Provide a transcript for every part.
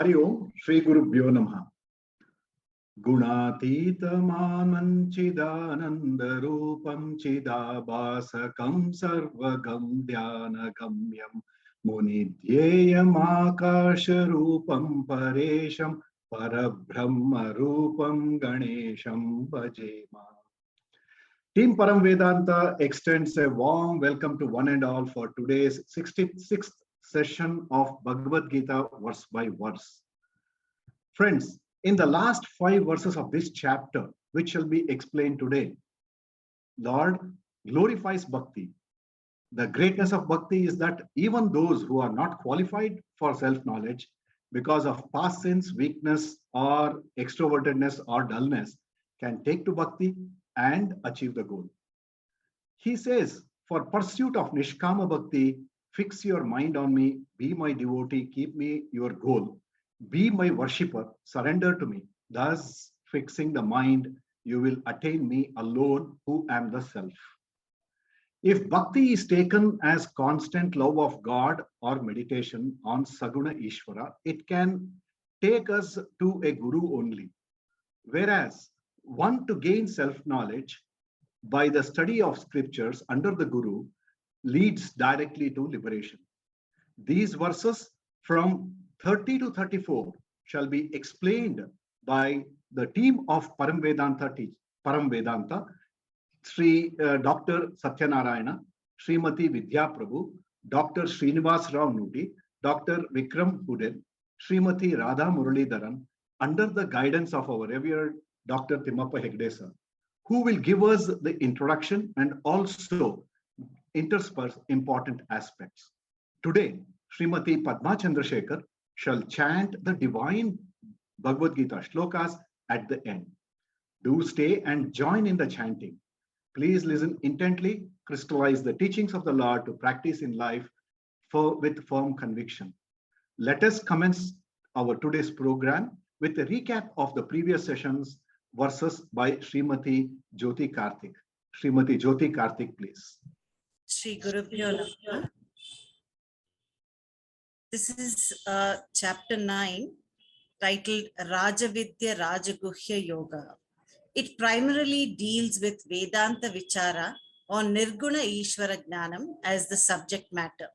हरि ओम श्री गुरुभ्यो नमः। गुणातीतमानंचिदानंदरूपं चिदाभासकं सर्वगं ध्यानगम्यं मुनिध्येयमाकाशरूपं परेशं परब्रह्मरूपं गणेशं भजेम। Team Param Vedanta extends a warm welcome to one and all for today's 66th session of Bhagavad Gita verse by verse. Friends, in the last 5 verses of this chapter, which shall be explained today, Lord glorifies Bhakti. The greatness of Bhakti is that even those who are not qualified for self-knowledge because of past sins, weakness, or extrovertedness or dullness can take to Bhakti and achieve the goal. He says, for pursuit of Nishkama Bhakti, fix your mind on me, be my devotee, keep me your goal, be my worshipper, surrender to me. Thus, fixing the mind, you will attain me alone, who am the self. If Bhakti is taken as constant love of God or meditation on Saguna Ishvara, it can take us to a Guru only. Whereas one to gain self-knowledge by the study of scriptures under the Guru leads directly to liberation. These verses from 30 to 34 shall be explained by the team of Param Vedanta, Sri Dr. Satyanarayana, Srimati Vidya Prabhu, Dr. Srinivas Rao Nuti, Dr. Vikram Hudel, Srimati Radha Muralidharan, under the guidance of our revered Dr. Timmappa Hegde sir, who will give us the introduction and also intersperse important aspects. Today, Srimati Padma Chandrasekhar shall chant the divine Bhagavad Gita shlokas at the end. Do stay and join in the chanting. Please listen intently, crystallize the teachings of the Lord to practice in life with firm conviction. Let us commence our today's program with a recap of the previous sessions verses by Srimati Jyoti Karthik. Srimati Jyoti Karthik, please. Shri Gurubhyo Namaha. This is chapter 9, titled Rajavidya Rajaguhya Yoga. It primarily deals with Vedanta Vichara on Nirguna Ishvara Jnanam as the subject matter,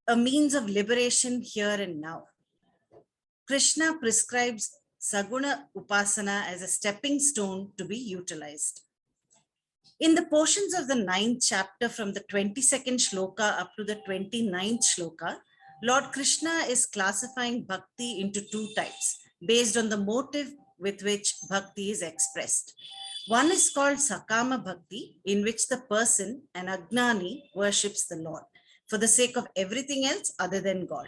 a means of liberation here and now. Krishna prescribes Saguna Upasana as a stepping stone to be utilized. In the portions of the 9th chapter from the 22nd shloka up to the 29th shloka, Lord Krishna is classifying bhakti into 2 types based on the motive with which bhakti is expressed. One is called Sakama Bhakti, in which the person, an Agnani, worships the Lord for the sake of everything else other than God.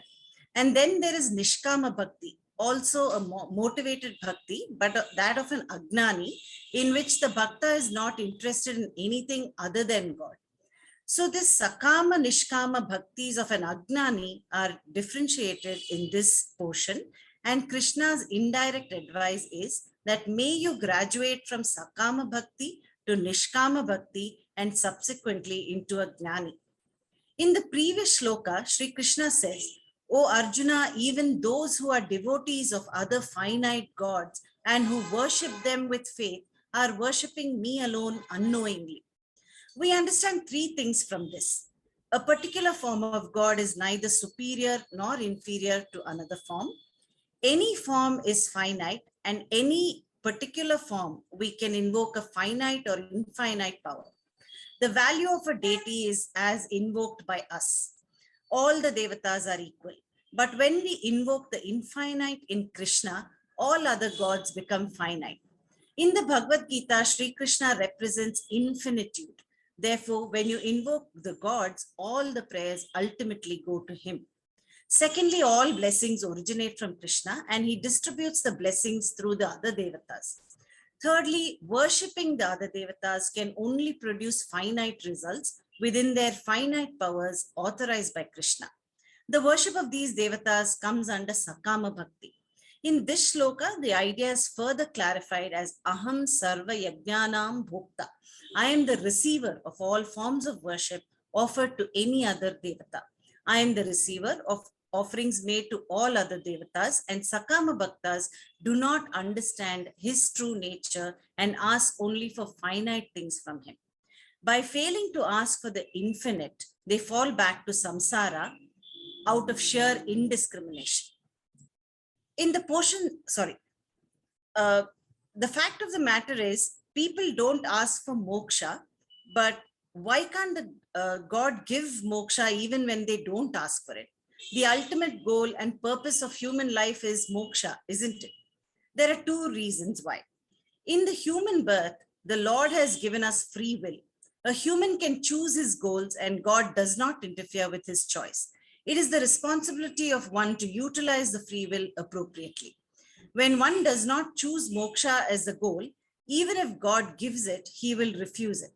And then there is Nishkama Bhakti, also a motivated bhakti, but that of an Agnani, in which the bhakta is not interested in anything other than God. So this Sakama Nishkama Bhaktis of an Agnani are differentiated in this portion, and Krishna's indirect advice is that may you graduate from Sakama Bhakti to Nishkama Bhakti and subsequently into a Gnani. In the previous shloka, Sri Krishna says, O Arjuna, even those who are devotees of other finite gods and who worship them with faith are worshipping me alone unknowingly. We understand 3 things from this. A particular form of God is neither superior nor inferior to another form. Any form is finite, and any particular form we can invoke a finite or infinite power. The value of a deity is as invoked by us. All the devatas are equal. But when we invoke the infinite in Krishna, all other gods become finite. In the Bhagavad Gita, Sri Krishna represents infinitude. Therefore, when you invoke the gods, all the prayers ultimately go to him. Secondly, all blessings originate from Krishna, and he distributes the blessings through the other devatas. Thirdly, worshipping the other devatas can only produce finite results within their finite powers authorized by Krishna. The worship of these devatas comes under Sakama Bhakti. In this shloka, the idea is further clarified as Aham Sarva Yajnanam Bhokta. I am the receiver of all forms of worship offered to any other devata. I am the receiver of offerings made to all other devatas, and Sakama Bhaktas do not understand his true nature and ask only for finite things from him. By failing to ask for the infinite, they fall back to samsara out of sheer indiscrimination. In the portion, the fact of the matter is, people don't ask for moksha, but why can't God give moksha even when they don't ask for it? The ultimate goal and purpose of human life is moksha, isn't it? There are two reasons why. In the human birth, the Lord has given us free will. A human can choose his goals and God does not interfere with his choice. It is the responsibility of one to utilize the free will appropriately. When one does not choose moksha as the goal, even if God gives it, he will refuse it.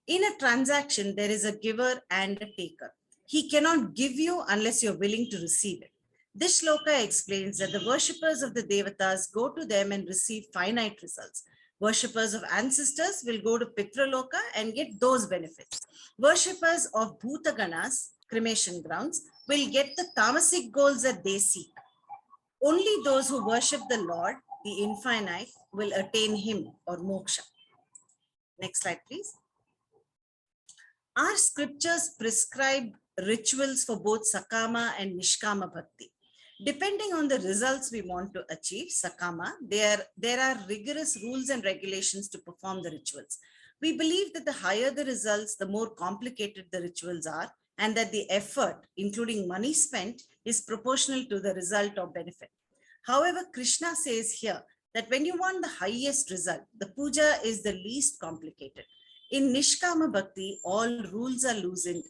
In a transaction, there is a giver and a taker. He cannot give you unless you're willing to receive it. This shloka explains that the worshippers of the devatas go to them and receive finite results. Worshippers of ancestors will go to Pitraloka and get those benefits. Worshippers of Bhutaganas, cremation grounds, will get the tamasic goals that they seek. Only those who worship the Lord, the infinite, will attain him or moksha. Next slide, please. Our scriptures prescribe rituals for both Sakama and Nishkama Bhakti. Depending on the results we want to achieve, Sakama, there are rigorous rules and regulations to perform the rituals. We believe that the higher the results, the more complicated the rituals are, and that the effort, including money spent, is proportional to the result or benefit. However, Krishna says here that when you want the highest result, the puja is the least complicated. In Nishkama Bhakti, all rules are loosened.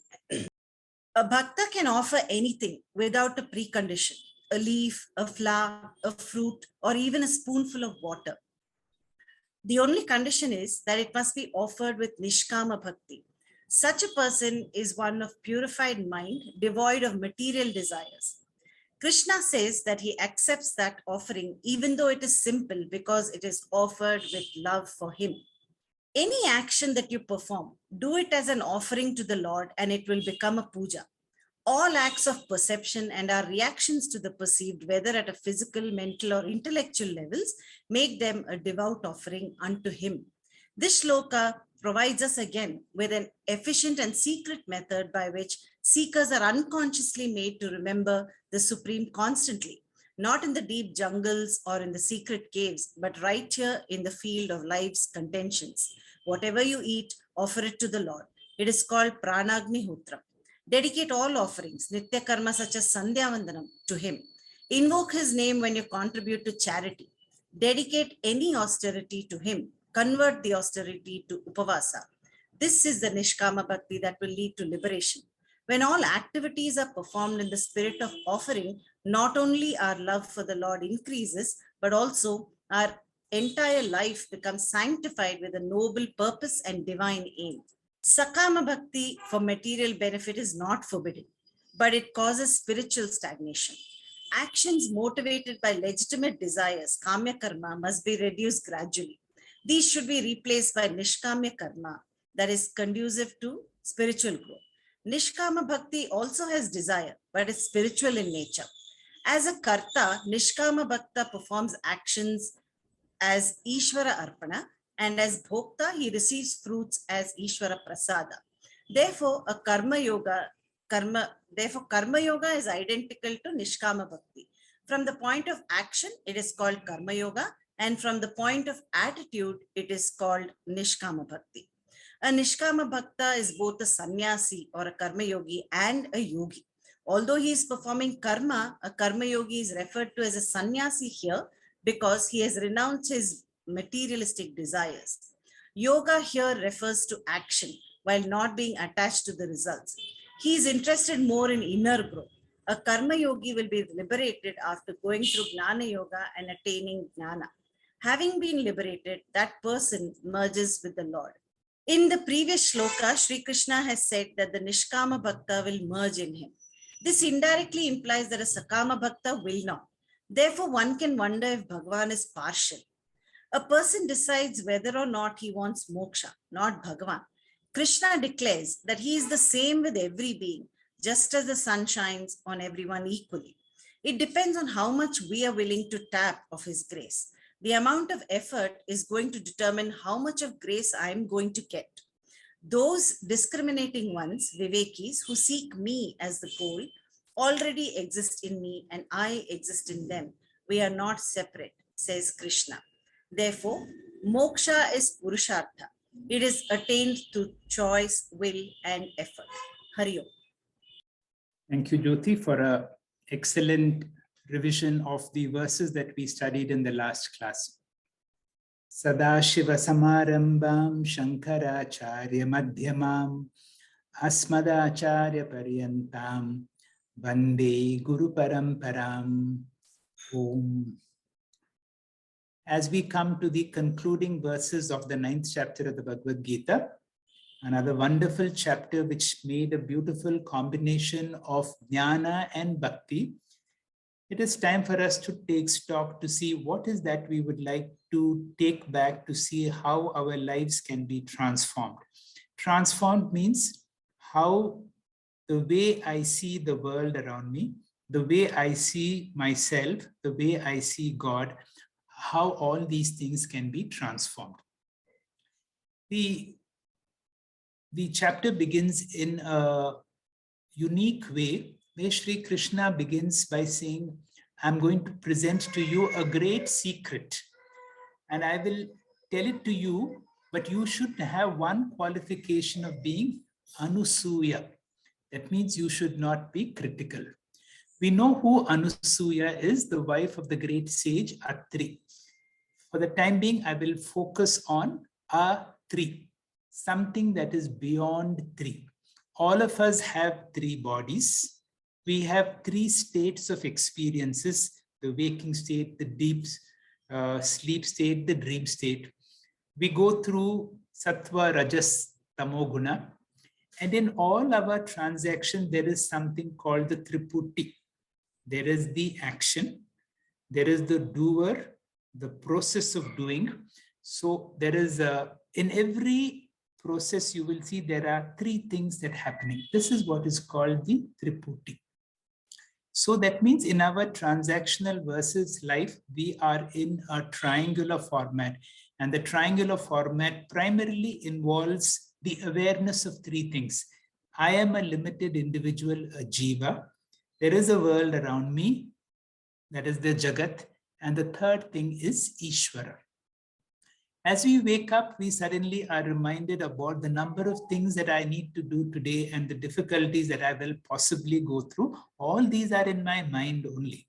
A bhakta can offer anything without a precondition, a leaf, a flower, a fruit, or even a spoonful of water. The only condition is that it must be offered with Nishkama Bhakti. Such a person is one of purified mind, devoid of material desires. Krishna says that he accepts that offering even though it is simple because it is offered with love for him. Any action that you perform, do it as an offering to the Lord and it will become a puja. All acts of perception and our reactions to the perceived, whether at a physical, mental, or intellectual levels, make them a devout offering unto him. This shloka provides us again with an efficient and secret method by which seekers are unconsciously made to remember the Supreme constantly, not in the deep jungles or in the secret caves, but right here in the field of life's contentions. Whatever you eat, offer it to the Lord. It is called Pranagnihotra. Dedicate all offerings, Nitya Karma such as Sandhya Vandanam, to him. Invoke his name when you contribute to charity. Dedicate any austerity to him. Convert the austerity to Upavasa. This is the Nishkama Bhakti that will lead to liberation. When all activities are performed in the spirit of offering, not only our love for the Lord increases, but also our entire life becomes sanctified with a noble purpose and divine aim. Sakama Bhakti for material benefit is not forbidden, but it causes spiritual stagnation. Actions motivated by legitimate desires, Kamya Karma, must be reduced gradually. These should be replaced by Nishkamya Karma, that is conducive to spiritual growth. Nishkama Bhakti also has desire, but is spiritual in nature. As a Karta, Nishkama Bhakta performs actions as Ishvara Arpana, and as Bhokta, he receives fruits as Ishvara Prasada. Therefore, Karma Yoga is identical to Nishkama Bhakti. From the point of action, it is called Karma Yoga, and from the point of attitude, it is called Nishkama Bhakti. A Nishkama Bhakta is both a sannyasi or a Karma Yogi and a yogi. Although he is performing karma, a Karma Yogi is referred to as a sannyasi here because he has renounced his materialistic desires. Yoga here refers to action while not being attached to the results. He is interested more in inner growth. A Karma Yogi will be liberated after going through Jnana Yoga and attaining Jnana. Having been liberated, that person merges with the Lord. In the previous shloka, Sri Krishna has said that the Nishkama Bhakta will merge in him. This indirectly implies that a Sakama Bhakta will not. Therefore, one can wonder if Bhagavan is partial. A person decides whether or not he wants moksha, not Bhagavan. Krishna declares that he is the same with every being. just as the sun shines on everyone equally. It depends on how much we are willing to tap of his grace. The amount of effort is going to determine how much of grace I am going to get. Those discriminating ones, Vivekis, who seek me as the goal, already exist in me and I exist in them. We are not separate, says Krishna. Therefore, moksha is purushartha. It is attained through choice, will, and effort. Hari Om. Thank you, Jyoti, for an excellent revision of the verses that we studied in the last class. Sadashiva Samarambam Shankaracharya Madhyamam Asmadacharya Paryantam Vande Guru Paramparam. Om. As we come to the concluding verses of the 9th chapter of the Bhagavad Gita, another wonderful chapter which made a beautiful combination of jnana and bhakti, it is time for us to take stock to see what is that we would like to take back to see how our lives can be transformed. Transformed means how the way I see the world around me, the way I see myself, the way I see God, how all these things can be transformed. The chapter begins in a unique way, where Sri Krishna begins by saying, I'm going to present to you a great secret, and I will tell it to you, but you should have one qualification of being Anusuya. That means you should not be critical. We know who Anusuya is, the wife of the great sage Atri. For the time being, I will focus on Atri, something that is beyond three. All of us have three bodies. We have three states of experiences: the waking state, the deep sleep state, the dream state. We go through Sattva, Rajas, Tamoguna. And in all our transactions, there is something called the Triputi. There is the action, there is the doer, the process of doing. So there is in every process, you will see there are three things that are happening. This is what is called the Triputi. So that means in our transactional versus life, we are in a triangular format. And the triangular format primarily involves the awareness of three things. I am a limited individual, a jiva. There is a world around me, that is the Jagat. And the third thing is Ishvara. As we wake up, we suddenly are reminded about the number of things that I need to do today and the difficulties that I will possibly go through. All these are in my mind only.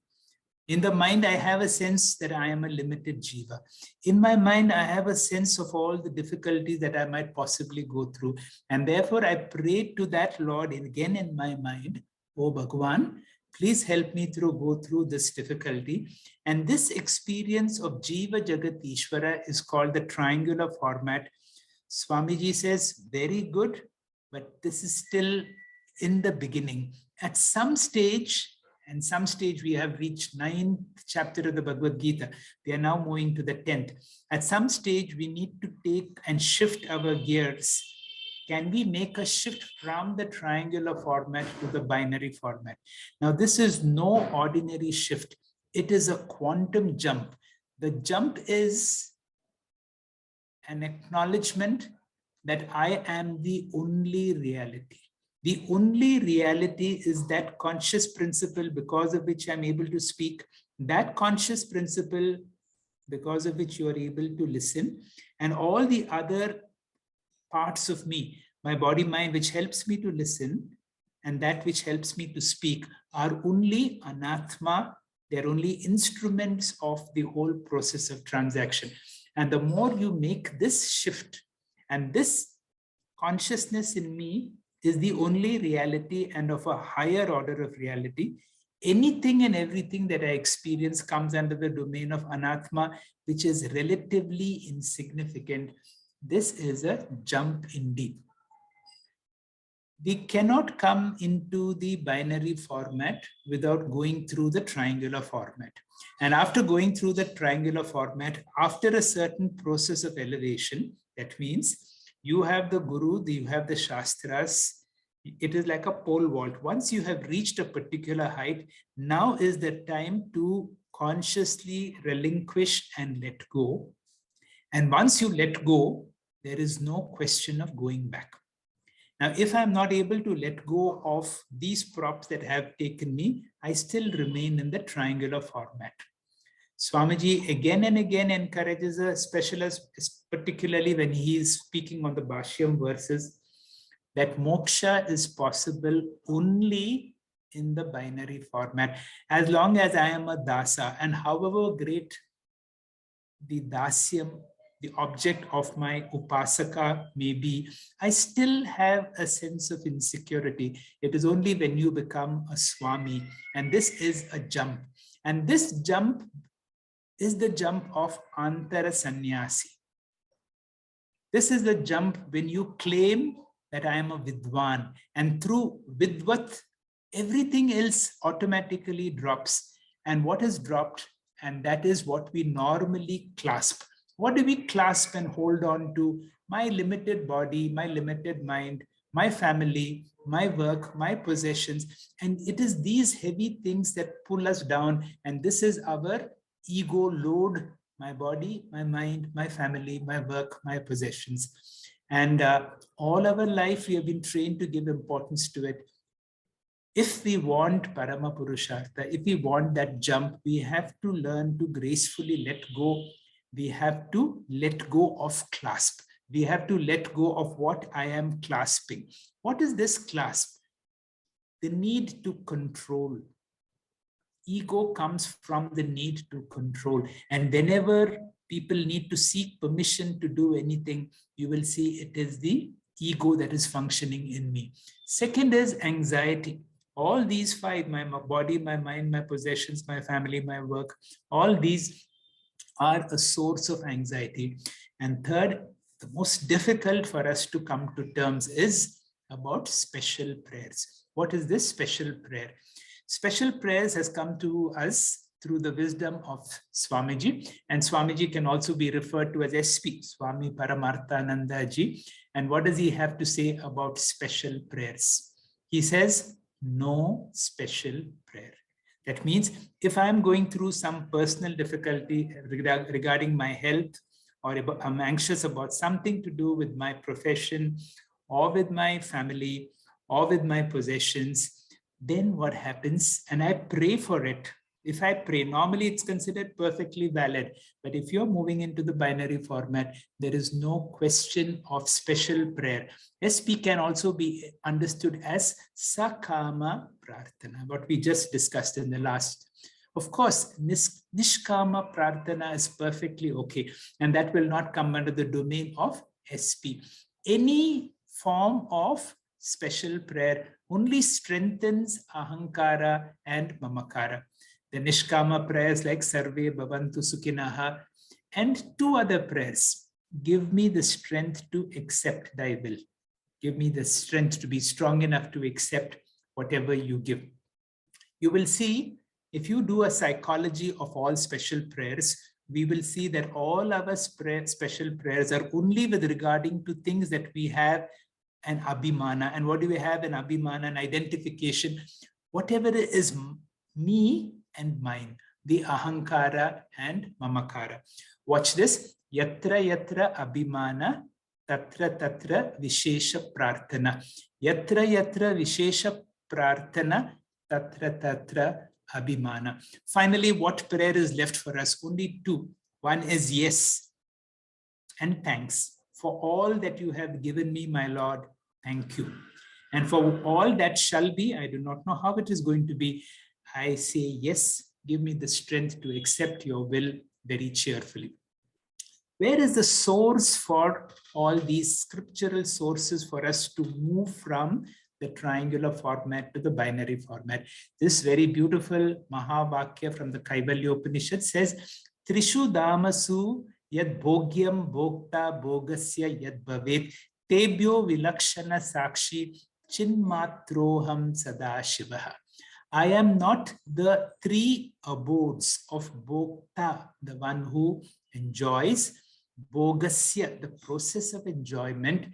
In the mind, I have a sense that I am a limited jiva. In my mind, I have a sense of all the difficulties that I might possibly go through. And therefore, I pray to that Lord again in my mind, "Oh Bhagavan, please help me go through this difficulty." And this experience of Jiva Jagat Ishvara is called the triangular format. Swamiji says, very good, but this is still in the beginning. At some stage we have reached 9th chapter of the Bhagavad Gita. We are now moving to the 10th. At some stage, we need to take and shift our gears. Can we make a shift from the triangular format to the binary format? Now, this is no ordinary shift. It is a quantum jump. The jump is an acknowledgement that I am the only reality. The only reality is that conscious principle because of which I'm able to speak, that conscious principle because of which you are able to listen, and all the other parts of me, my body, mind, which helps me to listen, and that which helps me to speak, are only anatma. They're only instruments of the whole process of transaction. And the more you make this shift, and this consciousness in me is the only reality and of a higher order of reality, anything and everything that I experience comes under the domain of anatma, which is relatively insignificant. This is a jump indeed. We cannot come into the binary format without going through the triangular format. And after going through the triangular format, after a certain process of elevation, that means you have the Guru, you have the Shastras, It is like a pole vault. Once you have reached a particular height, now is the time to consciously relinquish and let go. And once you let go, there is no question of going back. Now, if I'm not able to let go of these props that have taken me, I still remain in the triangular format. Swamiji again and again encourages a specialist, particularly when he is speaking on the Bhashyam verses, that moksha is possible only in the binary format. As long as I am a dasa, and however great the dasyam, the object of my upasaka may be, I still have a sense of insecurity. It is only when you become a swami, and this is a jump. And this jump is the jump of antara sannyasi. This is the jump when you claim that I am a vidwan, and through vidvat, everything else automatically drops. And what is dropped, and that is what we normally clasp. What do we clasp and hold on to? My limited body, my limited mind, my family, my work, my possessions. And it is these heavy things that pull us down. And this is our ego load: my body, my mind, my family, my work, my possessions. And all our life, we have been trained to give importance to it. If we want Parama Purushartha, if we want that jump, we have to learn to gracefully let go. We have to let go of clasp. We have to let go of what I am clasping. What is this clasp? The need to control. Ego comes from the need to control. And whenever people need to seek permission to do anything, you will see it is the ego that is functioning in me. Second is anxiety. All these five, my body, my mind, my possessions, my family, my work, all these are a source of anxiety. And third, the most difficult for us to come to terms is about special prayers. What is this special prayer? Special prayers has come to us through the wisdom of Swamiji, and Swamiji can also be referred to as SP, Swami Paramarthananda Ji. And what does he have to say about special prayers? He says, no special prayer. That means if I'm going through some personal difficulty regarding my health, or I'm anxious about something to do with my profession, or with my family, or with my possessions, then what happens? And I pray for it. If I pray, normally it's considered perfectly valid. But if you're moving into the binary format, there is no question of special prayer. SP can also be understood as Sakama Prarthana, what we just discussed in the last. Of course, Nishkama Prarthana is perfectly okay. And that will not come under the domain of SP. Any form of special prayer only strengthens ahankara and mamakara. The Nishkama prayers like Sarve Bhavantu Sukhinaha and two other prayers. Give me the strength to accept thy will. Give me the strength to be strong enough to accept whatever you give. You will see, if you do a psychology of all special prayers, we will see that all our special prayers are only with regarding to things that we have an abhimana. And what do we have? An abhimana, an identification. Whatever is me and mine, the ahankara and mamakara. Watch this. Yatra yatra abhimana, tatra tatra vishesha prarthana. Yatra yatra vishesha prarthana, tatra tatra abhimana. Finally, what prayer is left for us? Only two. One is yes and thanks for all that you have given me, my Lord. Thank you. And for all that shall be, I do not know how it is going to be. I say, yes, give me the strength to accept your will very cheerfully. Where is the source for all these scriptural sources for us to move from the triangular format to the binary format? This very beautiful Mahavakya from the Kaivalya Upanishad says, Trishu Damasu yad bhogyam bhokta bhogasya yad bhavet tebhyo vilakshana sakshi chinmatroham sadashivaha. I am not the three abodes of bhokta, the one who enjoys, bhogasya, the process of enjoyment,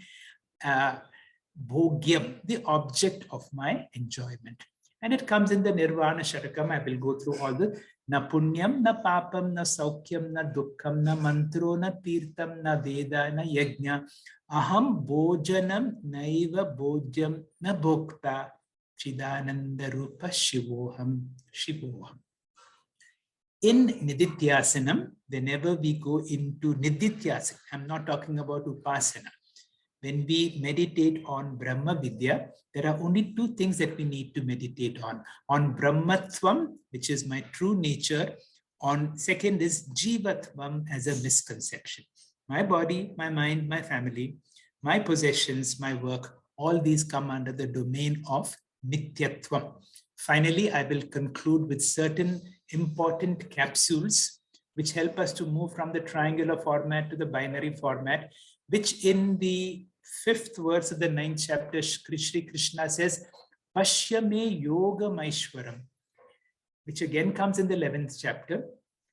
bhogyam, the object of my enjoyment. And it comes in the Nirvana Shatakam. I will go through all the na punyam, na papam, na saukyam, na dukkham, na mantro, na tirtam, na veda, na yajna. Aham bhojanam naiva bhojyam na bhokta chidananda rupa shivoham shivoham. In Nididhyasanam, whenever we go into Nididhyasana, I'm not talking about Upasana. When we meditate on Brahma Vidya, there are only two things that we need to meditate on. On Brahmatvam, which is my true nature. On second is Jivatvam as a misconception. My body, my mind, my family, my possessions, my work, all these come under the domain of Nityatvam. Finally, I will conclude with certain important capsules which help us to move from the triangular format to the binary format, which in the 5th verse of the 9th chapter, Shri Krishna says, Pashyame Yoga Maishwaram, which again comes in the 11th chapter,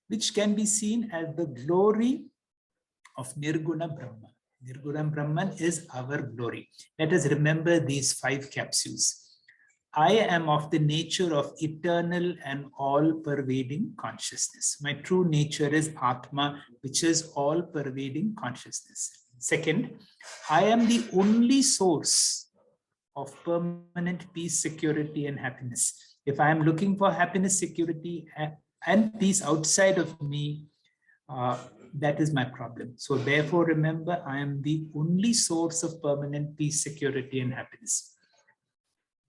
which can be seen as the glory of Nirguna Brahma. Nirguna Brahman is our glory. Let us remember these 5 capsules. I am of the nature of eternal and all-pervading consciousness. My true nature is Atma, which is all-pervading consciousness. Second, I am the only source of permanent peace, security, and happiness. If I am looking for happiness, security, and peace outside of me, that is my problem. So therefore, remember, I am the only source of permanent peace, security, and happiness.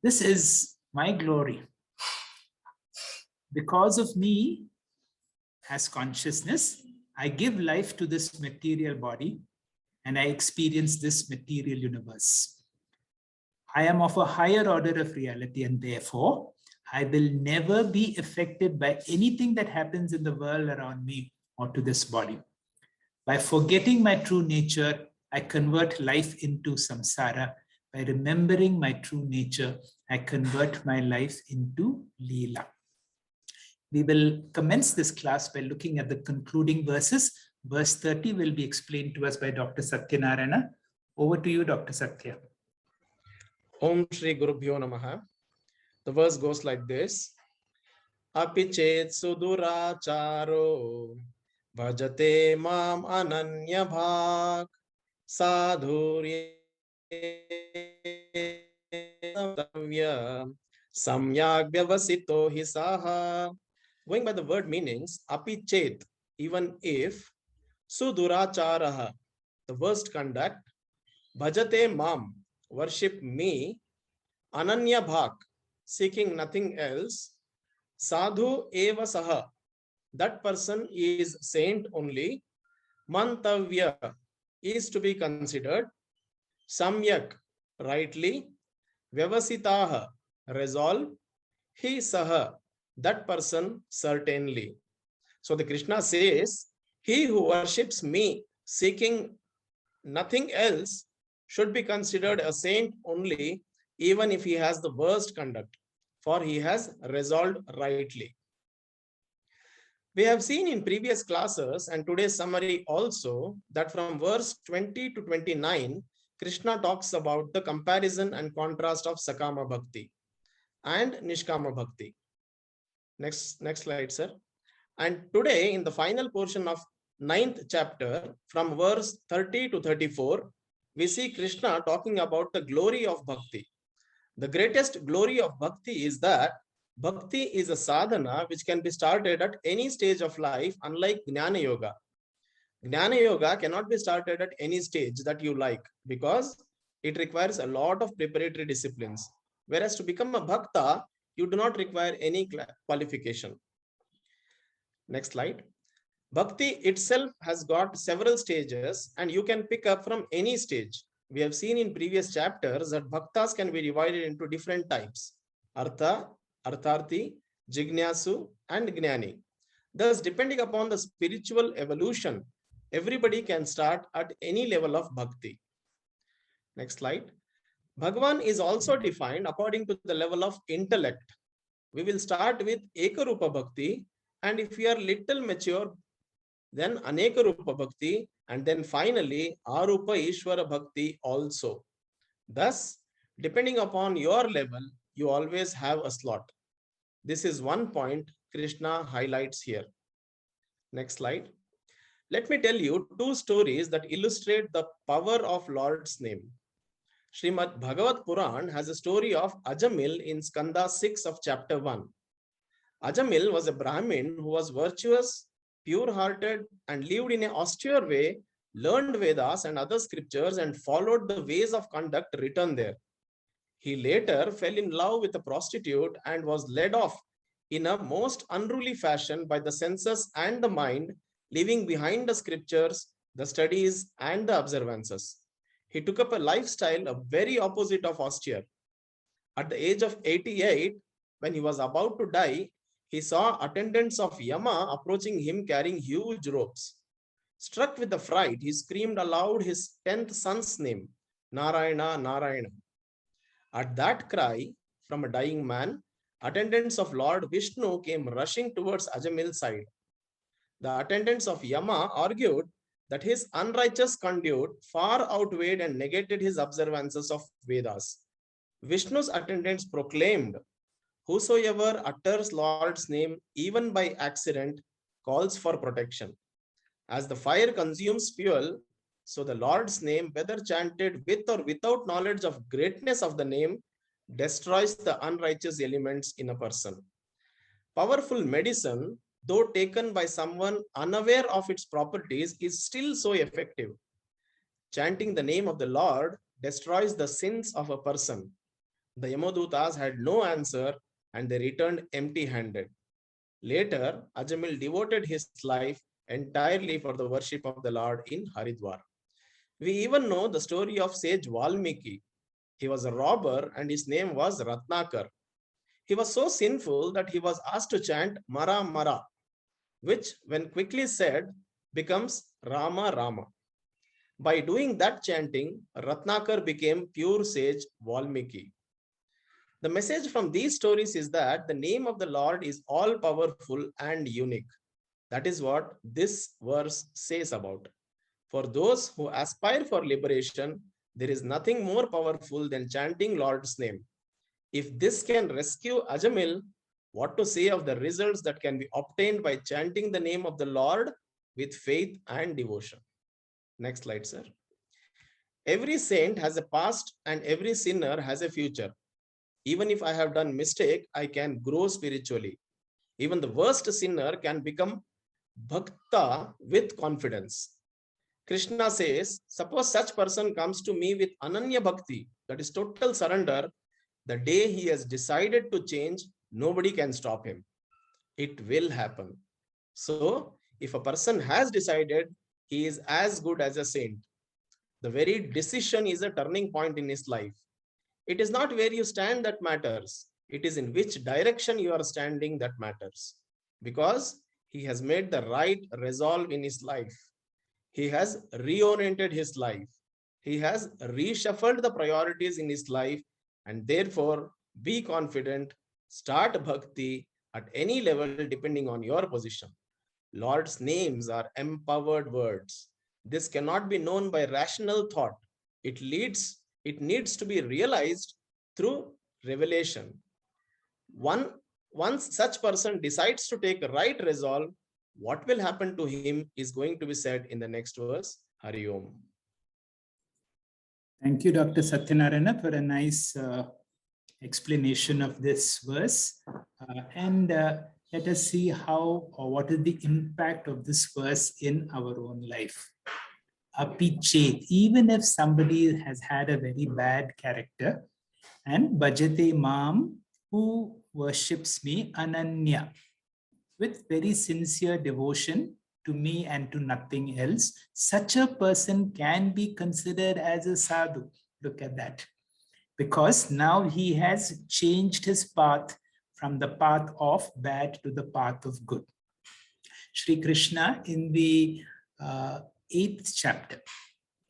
This is my glory. Because of me, as consciousness, I give life to this material body and I experience this material universe. I am of a higher order of reality and therefore, I will never be affected by anything that happens in the world around me or to this body. By forgetting my true nature, I convert life into samsara. By remembering my true nature, I convert my life into Leela. We will commence this class by looking at the concluding verses. Verse 30 will be explained to us by Dr. Satyanarayana. Over to you, Dr. Satya. Om Shri Gurubhyo Namaha. The verse goes like this. Api chet suduracharo bhajate mam ananya bhak sadhurya samyak vyavasito hi saha. Going by the word meanings, api chet, even if, suduracharaha, the worst conduct, bhajate mam, worship me, ananya bhak, seeking nothing else, sadhu eva saha, that person is saint only, mantavya, is to be considered, samyak, rightly, vyavasitaha, resolve, hi saha, that person certainly. So the Krishna says, he who worships me, seeking nothing else, should be considered a saint only, even if he has the worst conduct, for he has resolved rightly. We have seen in previous classes and today's summary also that from verse 20 to 29, Krishna talks about the comparison and contrast of Sakama Bhakti and Nishkama Bhakti. Next slide, sir. And today, in the final portion of 9th chapter, from verse 30 to 34, we see Krishna talking about the glory of Bhakti. The greatest glory of Bhakti is that Bhakti is a sadhana which can be started at any stage of life, unlike Jnana Yoga. Jnana Yoga cannot be started at any stage that you like because it requires a lot of preparatory disciplines. Whereas to become a Bhakta, you do not require any qualification. Next slide. Bhakti itself has got several stages and you can pick up from any stage. We have seen in previous chapters that bhaktas can be divided into different types. Artha, Artharthi, Jignasu, and Gnani. Thus, depending upon the spiritual evolution, everybody can start at any level of bhakti. Next slide. Bhagavan is also defined according to the level of intellect. We will start with Ekarupa Bhakti, and if you are little mature, then Aneka Rupa Bhakti, and then finally Arupa Ishvara Bhakti also. Thus, Depending upon your level, you always have a slot. This is one point Krishna highlights here. Next slide. Let me tell you two stories that illustrate the power of Lord's name. Srimad Bhagavat Puran has a story of Ajamil in Skanda 6 of chapter 1. Ajamil was a Brahmin who was virtuous, pure-hearted, and lived in an austere way, learned Vedas and other scriptures, and followed the ways of conduct written there. He later fell in love with a prostitute and was led off in a most unruly fashion by the senses and the mind, leaving behind the scriptures, the studies, and the observances. He took up a lifestyle of very opposite of austere. At the age of 88, when he was about to die, he saw attendants of Yama approaching him carrying huge ropes. Struck with the fright, he screamed aloud his 10th son's name, Narayana, Narayana. At that cry from a dying man, attendants of Lord Vishnu came rushing towards Ajamil's side. The attendants of Yama argued that his unrighteous conduct far outweighed and negated his observances of Vedas. Vishnu's attendants proclaimed, "Whosoever utters Lord's name even by accident calls for protection. As the fire consumes fuel, so the Lord's name, whether chanted with or without knowledge of greatness of the name, destroys the unrighteous elements in a person. Powerful medicine, though taken by someone unaware of its properties, is still so effective. Chanting the name of the Lord destroys the sins of a person. The Yamadutas had no answer and they returned empty-handed. Later, Ajamil devoted his life entirely for the worship of the Lord in Haridwar. We even know the story of sage Valmiki. He was a robber and his name was Ratnakar. He was so sinful that he was asked to chant Mara Mara, which when quickly said becomes Rama Rama. By doing that chanting, Ratnakar became pure sage Valmiki. The message from these stories is that the name of the Lord is all powerful and unique. That is what this verse says about. For those who aspire for liberation, there is nothing more powerful than chanting Lord's name. If this can rescue Ajamil, what to say of the results that can be obtained by chanting the name of the Lord with faith and devotion? Next slide, sir. Every saint has a past and every sinner has a future. Even if I have done mistake, I can grow spiritually. Even the worst sinner can become bhakta with confidence. Krishna says, suppose such person comes to me with ananya bhakti, that is total surrender, the day he has decided to change, nobody can stop him. It will happen. So, if a person has decided, he is as good as a saint. The very decision is a turning point in his life. It is not where you stand that matters. It is in which direction you are standing that matters. Because he has made the right resolve in his life. He has reoriented his life. He has reshuffled the priorities in his life, and therefore be confident, start bhakti at any level depending on your position. Lord's names are empowered words. This cannot be known by rational thought. It needs to be realized through revelation. Once such person decides to take a right resolve, what will happen to him is going to be said in the next verse. Hari Om. Thank you, Dr. Satyanarayana, for a nice explanation of this verse. Let us see how or what is the impact of this verse in our own life. Api chet, even if somebody has had a very bad character, and bhajate mam, who worships me, ananya, with very sincere devotion to me and to nothing else, such a person can be considered as a sadhu. Look at that. Because now he has changed his path from the path of bad to the path of good. Shri Krishna in the 8th chapter,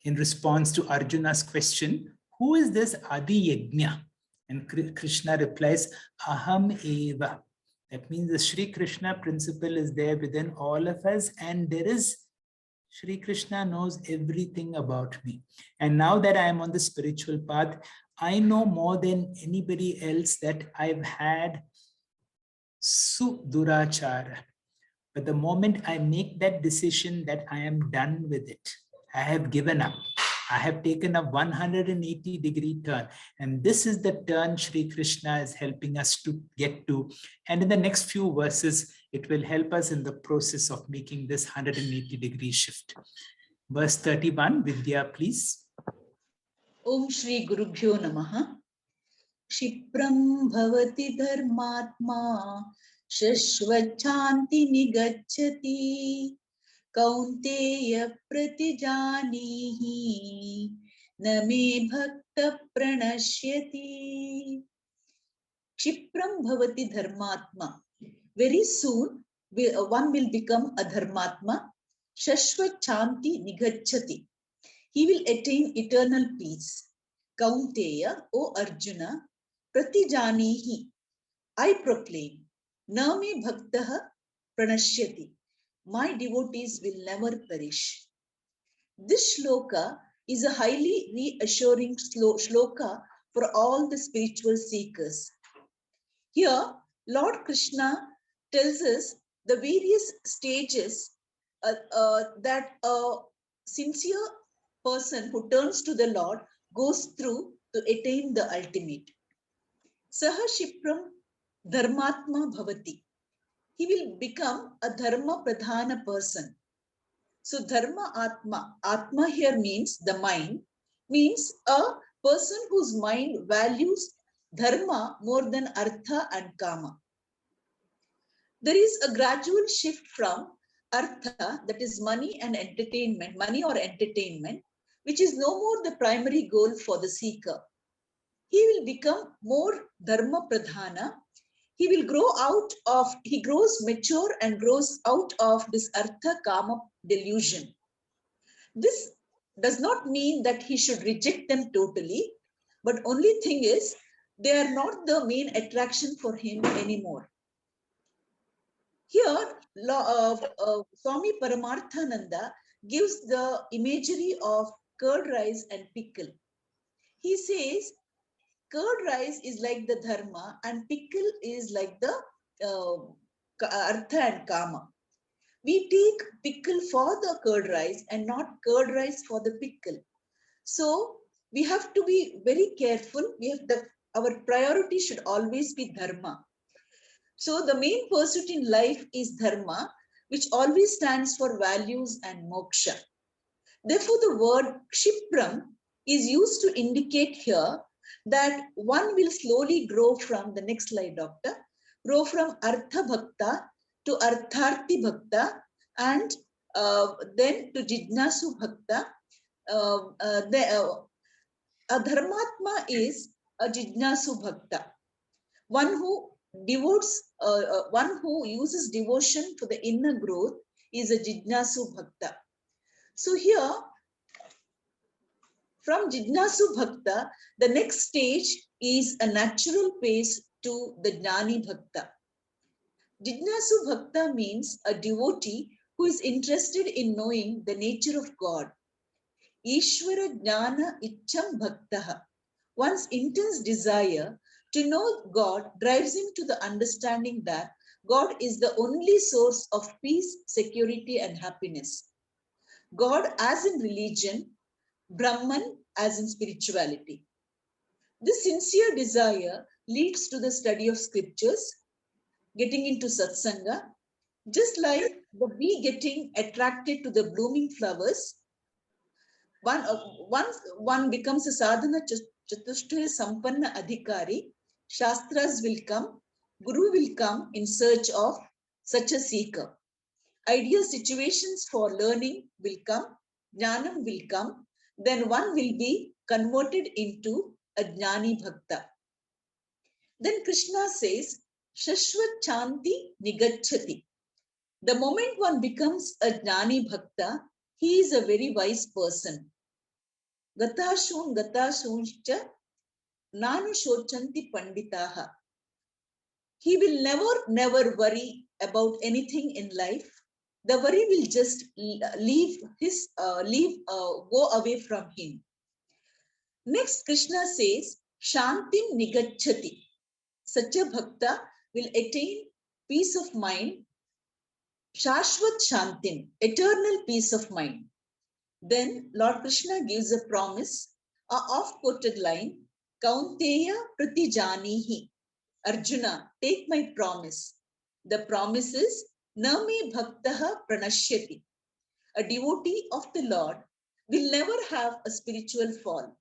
in response to Arjuna's question, who is this Adi Yajna? And Krishna replies, Aham Eva. That means the Shri Krishna principle is there within all of us, and there is Shri Krishna knows everything about me. And now that I am on the spiritual path, I know more than anybody else that I've had sudurachara. But the moment I make that decision that I am done with it, I have given up. I have taken a 180-degree turn. And this is the turn Sri Krishna is helping us to get to. And in the next few verses, it will help us in the process of making this 180-degree shift. Verse 31, Vidya, please. Om Shri Gurubhyo Namaha. Kshipram bhavati dharmatma shashvachanti nigacchati kaunteya pratijanihi name bhakta pranashyati. Kshipram bhavati dharmatma. Very soon one will become a dharmatma. Shashvachanti nigacchati. He will attain eternal peace. Kaunteya, O Arjuna, pratijanihi, I proclaim, name bhaktaha pranashyati, my devotees will never perish. This shloka is a highly reassuring shloka for all the spiritual seekers. Here, Lord Krishna tells us the various stages that a sincere person who turns to the Lord goes through to attain the ultimate. Saha Shipram Dharmatma Bhavati. He will become a Dharma Pradhana person. So Dharma Atma, Atma here means the mind, means a person whose mind values Dharma more than Artha and Kama. There is a gradual shift from Artha, that is money and entertainment, money or entertainment, which is no more the primary goal for the seeker. He will become more Dharma Pradhana. He grows mature and grows out of this Artha Kama delusion. This does not mean that he should reject them totally, but only thing is, they are not the main attraction for him anymore. Here, Swami Paramarthananda gives the imagery of curd rice and pickle. He says, curd rice is like the dharma and pickle is like the artha and kama. We take pickle for the curd rice and not curd rice for the pickle. So we have to be very careful. Our priority should always be dharma. So the main pursuit in life is dharma, which always stands for values and moksha. Therefore, the word kshipram is used to indicate here that one will slowly grow from, the next slide, doctor, grow from Artha Bhakta to Artharthi Bhakta and then to Jijnasu Bhakta. A Dharmatma is a Jijnasu Bhakta, one who devotes, one who uses devotion for the inner growth is a Jijnasu Bhakta. So here, from Jijnasu Bhakta, the next stage is a natural pace to the Jnani Bhakta. Jijnasu Bhakta means a devotee who is interested in knowing the nature of God. Ishvara Jnana Ichcham Bhaktaha. One's intense desire to know God drives him to the understanding that God is the only source of peace, security, and happiness. God as in religion, Brahman as in spirituality. This sincere desire leads to the study of scriptures, getting into satsanga, just like the bee getting attracted to the blooming flowers. Once one becomes a sadhana chatushtaya sampanna adhikari, shastras will come, guru will come in search of such a seeker. Ideal situations for learning will come, jnanam will come, then one will be converted into a jnani bhakta. Then Krishna says, Shashvat Chanti Nigacchati. The moment one becomes a jnani bhakta, he is a very wise person. Gatashun Gatashuncha Nanu Shochanti Panditaha. He will never worry about anything in life. The worry will just go away from him. Next, Krishna says, Shantim nigacchati. Such a bhakta will attain peace of mind. Shashvat Shantim, eternal peace of mind. Then Lord Krishna gives a promise, a oft-quoted line, Kaunteya pratijanihi. Arjuna, take my promise. The promise is, na me bhaktaha pranashyati. A devotee of the Lord will never have a spiritual fall.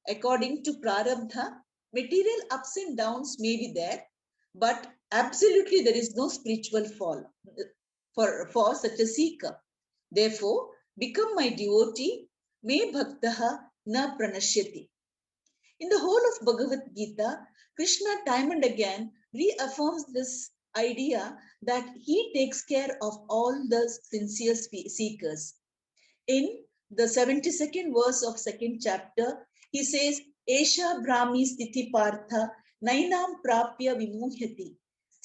According to Prarabdha, material ups and downs may be there, but absolutely there is no spiritual fall for such a seeker. Therefore, become my devotee, me bhaktaha na pranashyati. In the whole of Bhagavad Gita, Krishna time and again reaffirms this idea that he takes care of all the sincere seekers. In the 72nd verse of 2nd chapter, he says, Esha Brahmi Sthiti Partha Nainam Prapya Vimuhyati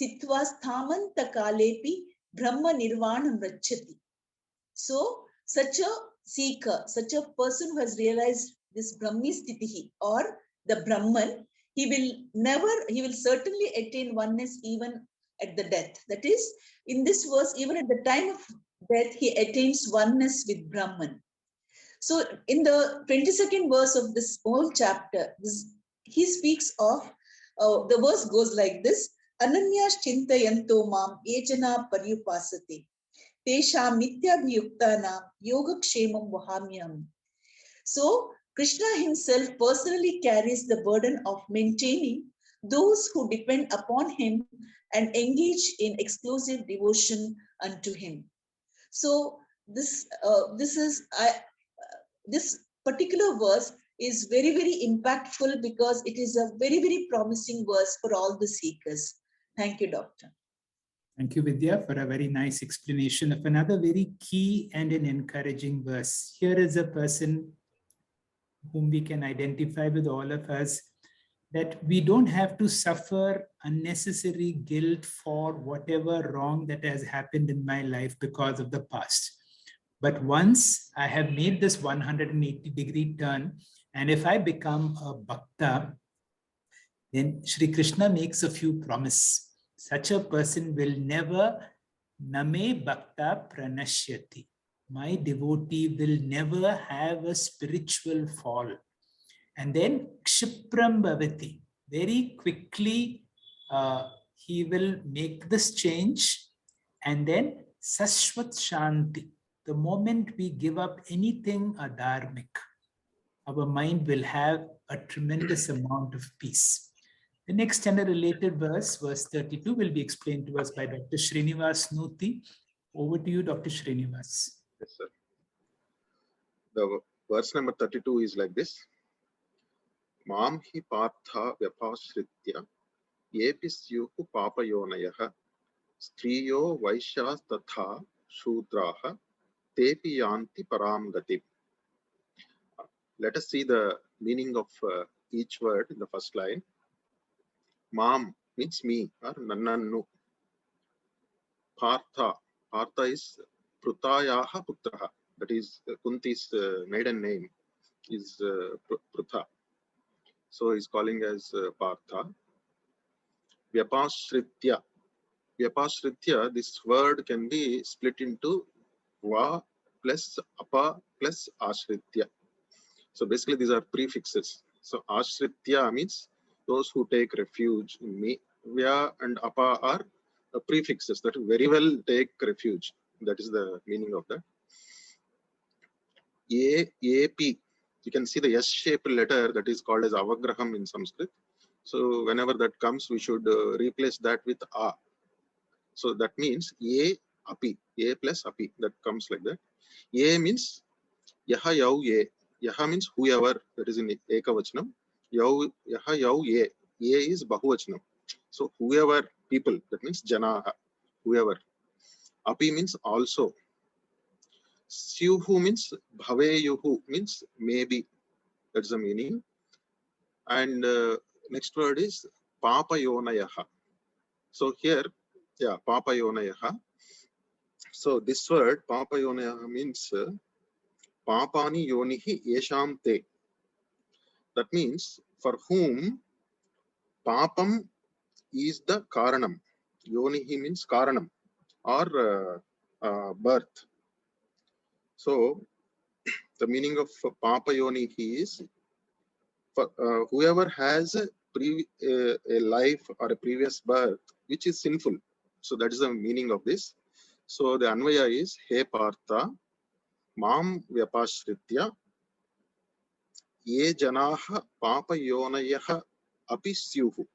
Sthitva Sthamanta Kalepi Brahma Nirvanam Rachati. So, such a seeker, such a person who has realized this Brahmi Sthitihi or the Brahman, he will certainly attain oneness even at the death. That is, in this verse, even at the time of death, he attains oneness with Brahman. So, in the 22nd verse of this whole chapter, he speaks of, the verse goes like this, Ananyas Chintayanto Mam Ejana Paryupasate. Tesha Mityabhiyuktana Yogakshemam Vahamyam. So, Krishna himself personally carries the burden of maintaining those who depend upon him and engage in exclusive devotion unto him. So, this particular verse is very, very impactful because it is a very, very promising verse for all the seekers. Thank you, Doctor. Thank you, Vidya, for a very nice explanation of another very key and an encouraging verse. Here is a person whom we can identify with, all of us, that we don't have to suffer unnecessary guilt for whatever wrong that has happened in my life because of the past. But once I have made this 180-degree turn, and if I become a bhakta, then Shri Krishna makes a few promises. Such a person will never name bhakta pranashyati. My devotee will never have a spiritual fall. And then kshipram bhavati. Very quickly, he will make this change. And then sashvat shanti. The moment we give up anything adharmic, our mind will have a tremendous amount of peace. The next and a related verse, verse 32, will be explained to us by Dr. Srinivas Nuti. Over to you, Dr. Srinivas. Yes, sir. The verse number 32 is like this. Mam hi partha vyapashritya yepi syuhu papayonayah striyo vaishyas tatha shudraha tepi yanti param gati. Let us see the meaning of each word in the first line. Mam means me or Nannannu. Partha. Partha is Prutayaha Putraha. That is Kunti's maiden name is Prutha. So he's calling as Partha. Vyapashritya. Vyapashritya, this word can be split into Va plus Apa plus Ashritya. So basically these are prefixes. So Ashritya means those who take refuge in me. Vya and Apa are prefixes that very well take refuge. That is the meaning of that. AP, you can see the S-shaped letter that is called as Avagraham in Sanskrit. So whenever that comes, we should replace that with A. So that means A api, A plus api, that comes like that. A means Yaha Yau Ye. Yaha means whoever, that is in Ekavachanam. Yau Yaha Yau Ye. Ye is Bahuvachanam. So whoever, people, that means Janaha, whoever. Api means also. Syuhu means Bhaveyuhu means maybe. That's the meaning. And next word is Papayonayaha. So here, yeah, Papayonayaha. So this word Papayonayaha means Papani Yonihi Yesham Te. That means for whom papam is the karanam. Yonihi means karanam or birth. So the meaning of papa yonihi is for, whoever has a life or a previous birth which is sinful. So that is the meaning of this. So the Anvaya is He Partha Mam Vyapashritya Ye Janaha Papa Yonayaha Api Syuhu.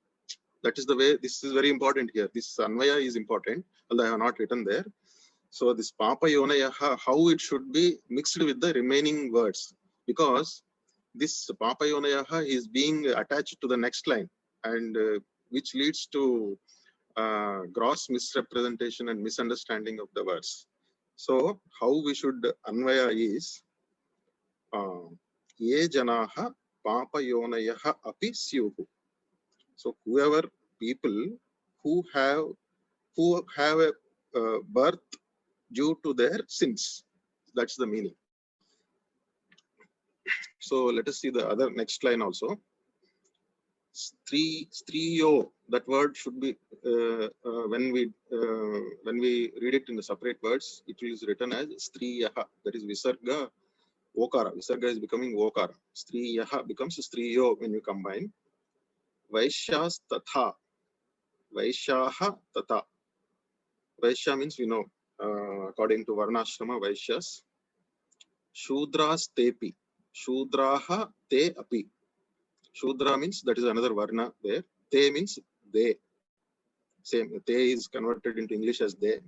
That is the way. This is very important here. This Anvaya is important, although I have not written there. So this Papa Yonayaha, how it should be mixed with the remaining words, because this Papa Yonayaha is being attached to the next line, and which leads to gross misrepresentation and misunderstanding of the words. So how we should Anvaya is Ye Janaha Papa Yonayaha Api Syuhu. So whoever people who have a birth due to their sins, that's the meaning. So let us see the other next line also. Striyo, that word should be when we read it in the separate words, it is written as striyaha. That is visarga okara. Visarga is becoming okara. Striyaha becomes striyo when you combine. Vaishyas tatha. Vaishyaha tatha. Vaishya means we know according to Varnashrama Vaishyas. Shudras tepi. Shudraha te api. Shudra means that is another Varna there. Te means they. Same. Te is converted into English as they.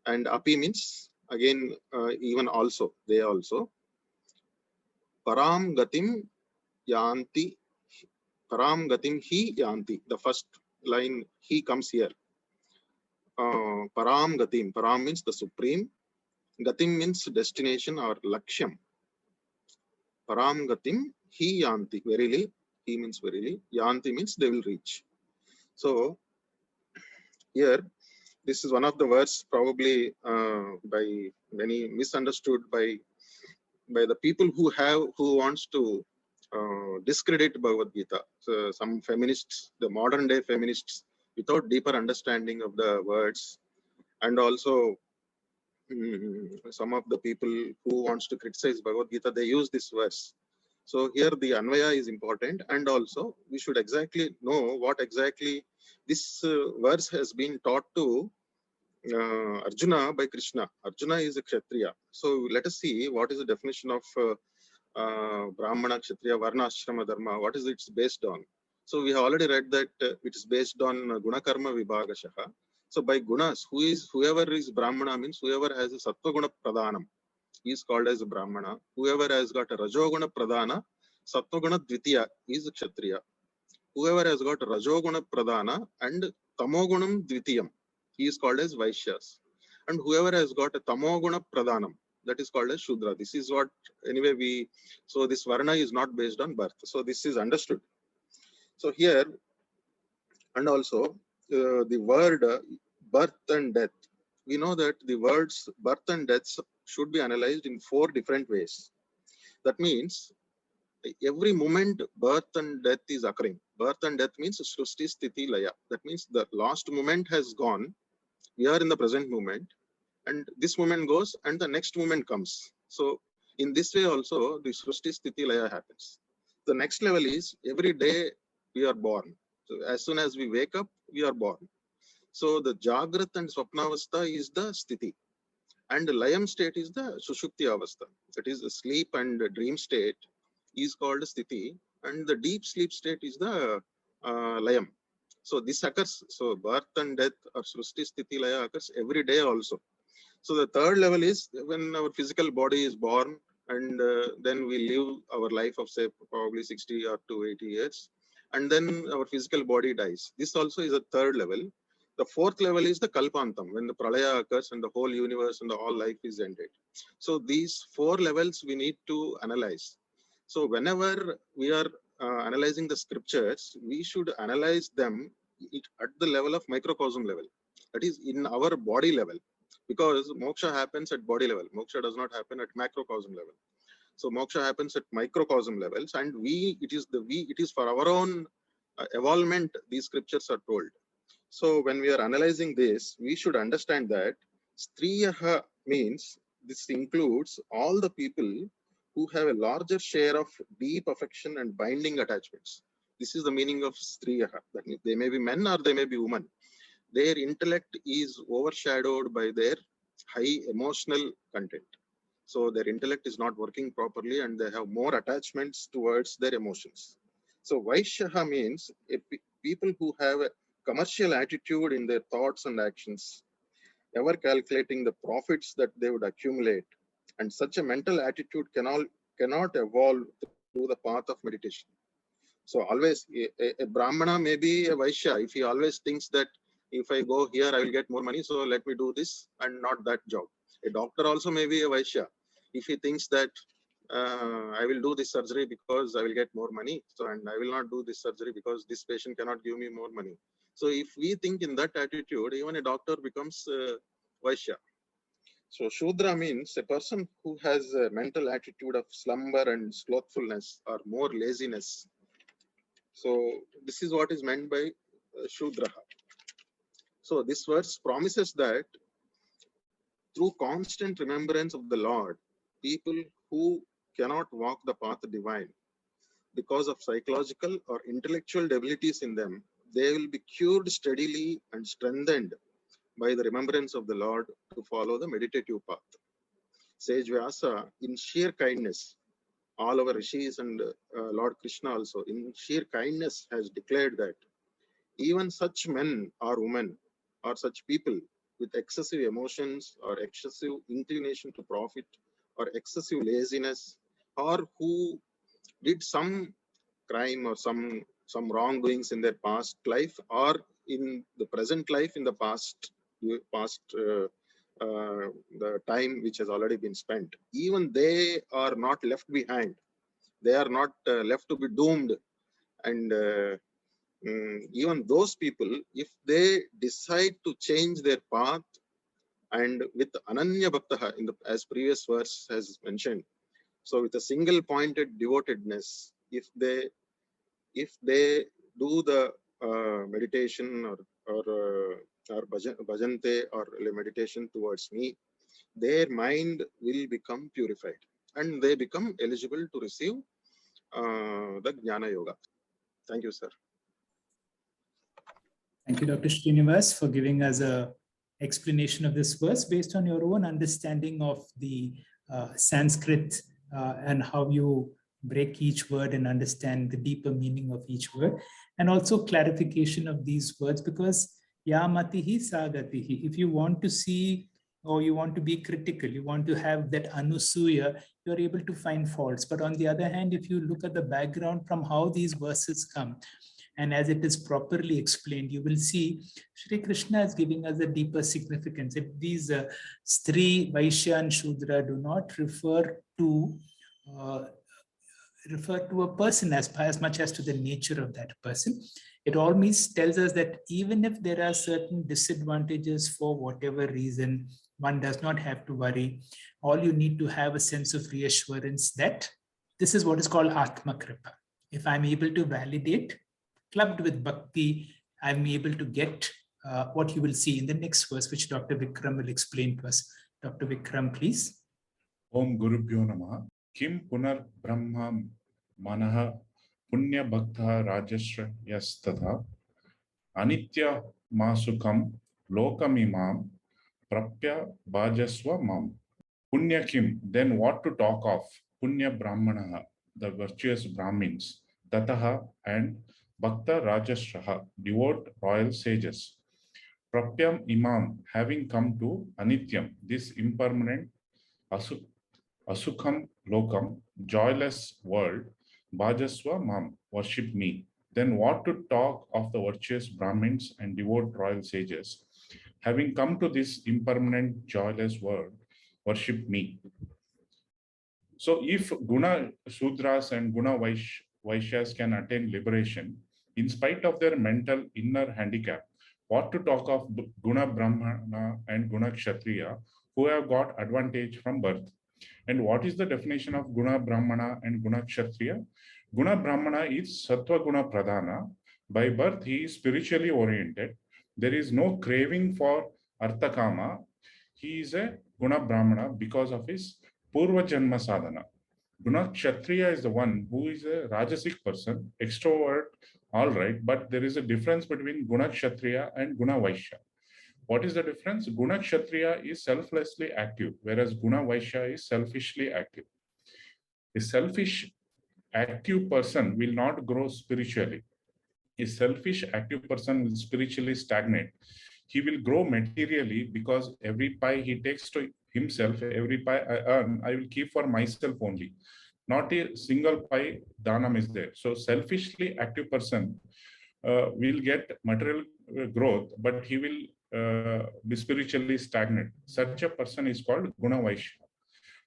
And api means again even also. They also. Param gatim yanti. Param gatim hi yanti. The first line he comes here. Param gatim. Param means the supreme. Gatim means destination or lakshyam. Param gatim hi yanti. Verily. He means verily. Yanti means they will reach. So here, this is one of the words probably by many misunderstood by the people who wants to discredit Bhagavad Gita. So some feminists, the modern day feminists, without deeper understanding of the words, and also some of the people who wants to criticize Bhagavad Gita, they use this verse. So here the Anvaya is important, and also we should exactly know what exactly this verse has been taught to Arjuna by Krishna. Arjuna is a Kshatriya. So let us see what is the definition of Brahmana, Kshatriya, Varna, Ashrama, Dharma. What is it based on? So we have already read that it is based on Guna Karma Vibhagashaha. So by gunas, whoever is Brahmana means whoever has a Sattva Guna Pradhanam. He is called as a Brahmana. Whoever has got a Rajoguna Pradhana, Sattva-guna Dvitiya is a Kshatriya. Whoever has got Rajoguna Pradhana and Tamogunam Dvitiyam, he is called as Vaishyas. And whoever has got a Tamoguna Pradhanam, that is called as Shudra. This is what, anyway, so this Varna is not based on birth. So this is understood. So here, and also the word birth and death. We know that the words birth and death should be analyzed in 4 different ways. That means every moment birth and death is occurring. Birth and death means Srushti Sthiti Laya. That means the last moment has gone. We are in the present moment, and this moment goes and the next moment comes. So in this way also the Srushti Sthiti Laya happens. The next level is every day we are born. So as soon as we wake up, we are born. So the Jagrat and Swapnavastha is the Sthiti, and the Layam state is the Sushupti Avastha. That is the sleep and the dream state is called Sthiti, and the deep sleep state is the Layam. So this occurs, so birth and death or Srushti Sthiti Laya occurs every day also. So the third level is when our physical body is born, and then we live our life of say probably 60 or to 80 years, and then our physical body dies. This also is a third level. The fourth level is the Kalpantam, when the Pralaya occurs and the whole universe and the whole life is ended. So these 4 levels we need to analyze. So whenever we are analyzing the scriptures, we should analyze them at the level of microcosm level. That is in our body level, because moksha happens at body level. Moksha does not happen at macrocosm level. So moksha happens at microcosm levels, and it is for our own evolvement, these scriptures are told. So when we are analyzing this, we should understand that Striyaha means this includes all the people who have a larger share of deep affection and binding attachments. This is the meaning of Striyaha. That means they may be men or they may be women. Their intellect is overshadowed by their high emotional content. So their intellect is not working properly and they have more attachments towards their emotions. So Vaishyaha means people who have a commercial attitude in their thoughts and actions, ever calculating the profits that they would accumulate. And such a mental attitude cannot evolve through the path of meditation. So always a Brahmana may be a Vaishya if he always thinks that if I go here, I will get more money. So let me do this and not that job. A doctor also may be a Vaishya if he thinks that I will do this surgery because I will get more money. So, and I will not do this surgery because this patient cannot give me more money. So if we think in that attitude, even a doctor becomes Vaishya. So Shudra means a person who has a mental attitude of slumber and slothfulness or more laziness. So this is what is meant by Shudra. So this verse promises that through constant remembrance of the Lord, people who cannot walk the path divine because of psychological or intellectual debilities in them, they will be cured steadily and strengthened by the remembrance of the Lord to follow the meditative path. Sage Vyasa, in sheer kindness, all our rishis and Lord Krishna also, in sheer kindness, has declared that even such men or women or such people with excessive emotions or excessive inclination to profit or excessive laziness, or who did some crime or some wrongdoings in their past life or in the present life, in the past the time which has already been spent, even they are not left behind. They are not left to be doomed. And even those people, if they decide to change their path and with Ananya Bhaktaha, as previous verse has mentioned, so with a single pointed devotedness, if they do the meditation or bhajante or meditation towards me, their mind will become purified and they become eligible to receive the Jnana Yoga. Thank you, sir. Thank you, Dr. Srinivas, for giving us an explanation of this verse based on your own understanding of the Sanskrit and how you break each word and understand the deeper meaning of each word, and also clarification of these words, because yamatihi sagatihi, if you want to see or you want to be critical, you want to have that anusuya, you're able to find faults. But on the other hand, if you look at the background from how these verses come, and as it is properly explained, you will see Shri Krishna is giving us a deeper significance. If these Stri, Vaishya and Shudra do not refer to a person as much as to the nature of that person, it all tells us that even if there are certain disadvantages for whatever reason, one does not have to worry. All you need to have a sense of reassurance that this is what is called Atma Kripa. If I'm able to validate, clubbed with bhakti, I'm able to get what you will see in the next verse, which Dr. Vikram will explain to us. Dr. Vikram, please. Om Gurubhyo Namaha. Kim Punar Brahma Manaha Punya Bhakta Rajashra Yastatha Anitya Masukam Lokamimam Prapya Bhajaswa Mam. Punya Kim, then what to talk of? Punya Brahmanaha, the virtuous Brahmins, Tataha and Bhakta Rajashraha, devout royal sages. Prapyam Imam, having come to Anityam, this impermanent Asukham Lokam, joyless world, Bhajaswa Mam, worship me. Then what to talk of the virtuous Brahmins and devout royal sages? Having come to this impermanent, joyless world, worship me. So if Guna Sudras and Guna Vaishyas can attain liberation, in spite of their mental inner handicap, what to talk of Guna Brahmana and Guna Kshatriya, who have got advantage from birth? And what is the definition of Guna Brahmana and Guna Kshatriya? Guna Brahmana is Sattva Guna Pradhana. By birth, he is spiritually oriented. There is no craving for Artha Kama. He is a Guna Brahmana because of his Purva Janma Sadhana. Guna Kshatriya is the one who is a Rajasic person, extrovert, all right, but there is a difference between Guna Kshatriya and Guna Vaishya. What is the difference? Guna Kshatriya is selflessly active, whereas Guna Vaishya is selfishly active. A selfish, active person will not grow spiritually. A selfish, active person will spiritually stagnate. He will grow materially because every pie he takes to himself, every pie I earn, I will keep for myself only. Not a single pie dhanam is there. So selfishly active person will get material growth, but he will be spiritually stagnant. Such a person is called Guna Vaishya.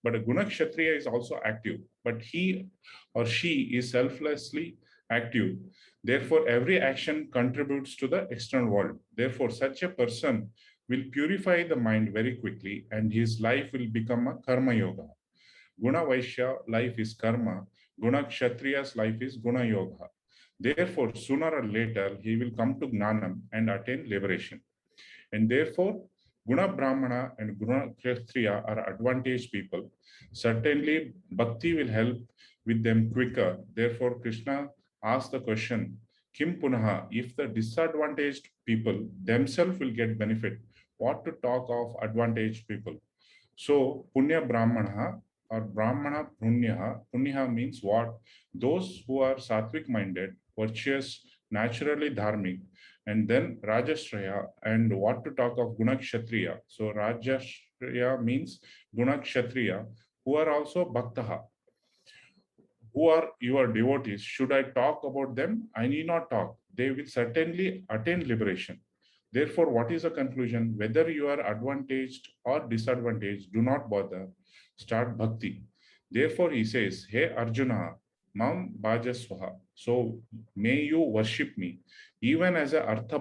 But a Guna Kshatriya is also active, but he or she is selflessly active. Therefore, every action contributes to the external world. Therefore, such a person will purify the mind very quickly and his life will become a karma yoga. Guna Vaishya life is karma. Guna Kshatriya's life is guna yoga. Therefore, sooner or later, he will come to Gnanam and attain liberation. And therefore, Guna Brahmana and Guna Kshatriya are advantaged people. Certainly, Bhakti will help with them quicker. Therefore, Krishna asked the question, Kim Punaha, if the disadvantaged people themselves will get benefit, what to talk of advantaged people? So, Punya Brahmana or Brahmana Punyaha, Punyaha means what? Those who are sattvic minded, virtuous, naturally dharmic, and then Rajashraya, and what to talk of Guna Kshatriya. So Rajashraya means Guna Kshatriya, who are also Bhaktaha, who are your devotees. Should I talk about them? I need not talk. They will certainly attain liberation. Therefore, what is the conclusion? Whether you are advantaged or disadvantaged, do not bother. Start bhakti. Therefore, he says, Hey Arjuna, Mam Bhajaswaha. So may you worship me. Even as a Artha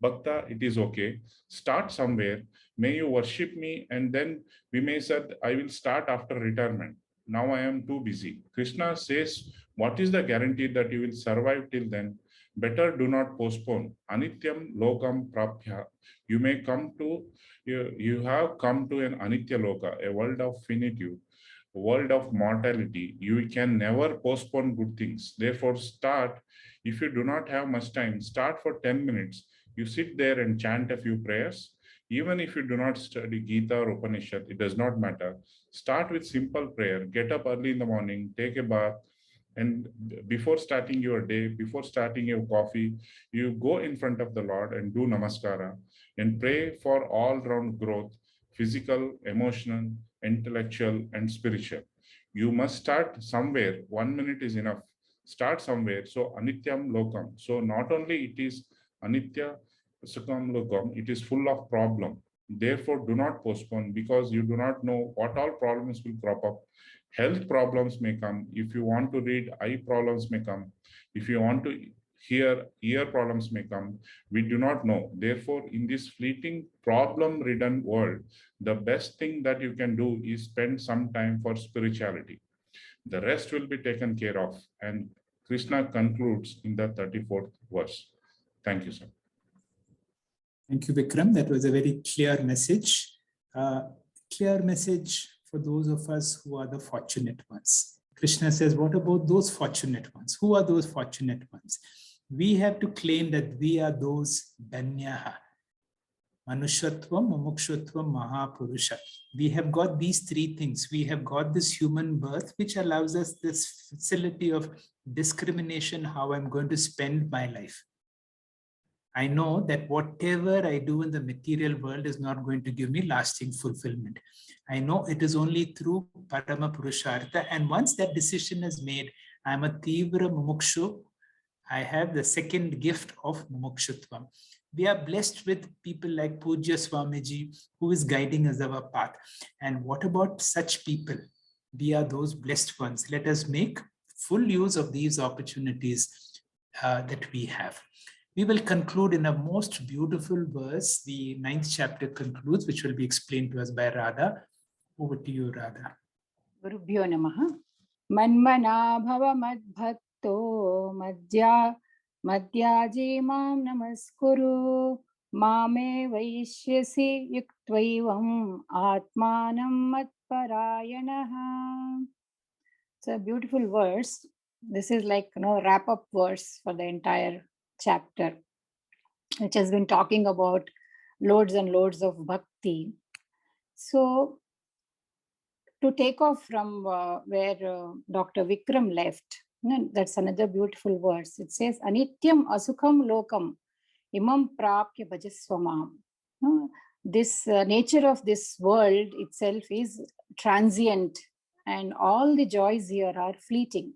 Bhakta, it is okay. Start somewhere. May you worship me, and then we may say, I will start after retirement. Now I am too busy. Krishna says, what is the guarantee that you will survive till then? Better do not postpone. Anityam lokam prapya. You may come to, you have come to an Anitya Loka, a world of finitude, a world of mortality. You can never postpone good things. Therefore, start. If you do not have much time, start for 10 minutes. You sit there and chant a few prayers. Even if you do not study Gita or Upanishad, it does not matter. Start with simple prayer. Get up early in the morning, take a bath, and before starting your day, before starting your coffee, you go in front of the Lord and do namaskara and pray for all-round growth, physical, emotional, intellectual, and spiritual. You must start somewhere. 1 minute is enough. Start somewhere. So Anityam Lokam. So not only it is Anitya Sukham Lokam, it is full of problem. Therefore, do not postpone, because you do not know what all problems will crop up. Health problems may come. If you want to read, eye problems may come. If you want to hear, ear problems may come. We do not know. Therefore, in this fleeting problem-ridden world, the best thing that you can do is spend some time for spirituality. The rest will be taken care of. And Krishna concludes in the 34th verse. Thank you, sir. Thank you, Vikram. That was a very clear message. Clear message for those of us who are the fortunate ones. Krishna says, what about those fortunate ones? Who are those fortunate ones? We have to claim that we are those Danyaha. Manushatvam, Mumukshutvam, Mahapurusha. We have got these three things. We have got this human birth, which allows us this facility of discrimination, how I'm going to spend my life. I know that whatever I do in the material world is not going to give me lasting fulfillment. I know it is only through Parama Purushartha. And once that decision is made, I'm a Tivra Mumukshu. I have the second gift of Mumukshutvam. We are blessed with people like Pujya Swamiji, who is guiding us our path. And what about such people? We are those blessed ones. Let us make full use of these opportunities that we have. We will conclude in a most beautiful verse. The 9th chapter concludes, which will be explained to us by Radha. Over to you, Radha. Gurubhyo Namaha. Manmana bhava madbhakto madhyaji mam namaskuru mame vaishyasi yuktvaivam atmanam matparayanaha. It's a beautiful verse. This is like, wrap up verse for the entire chapter, which has been talking about loads and loads of bhakti. So to take off from where Dr. Vikram left, that's another beautiful verse. It says, Anityam asukham lokam imam prapya bhajasvamam. This nature of this world itself is transient and all the joys here are fleeting.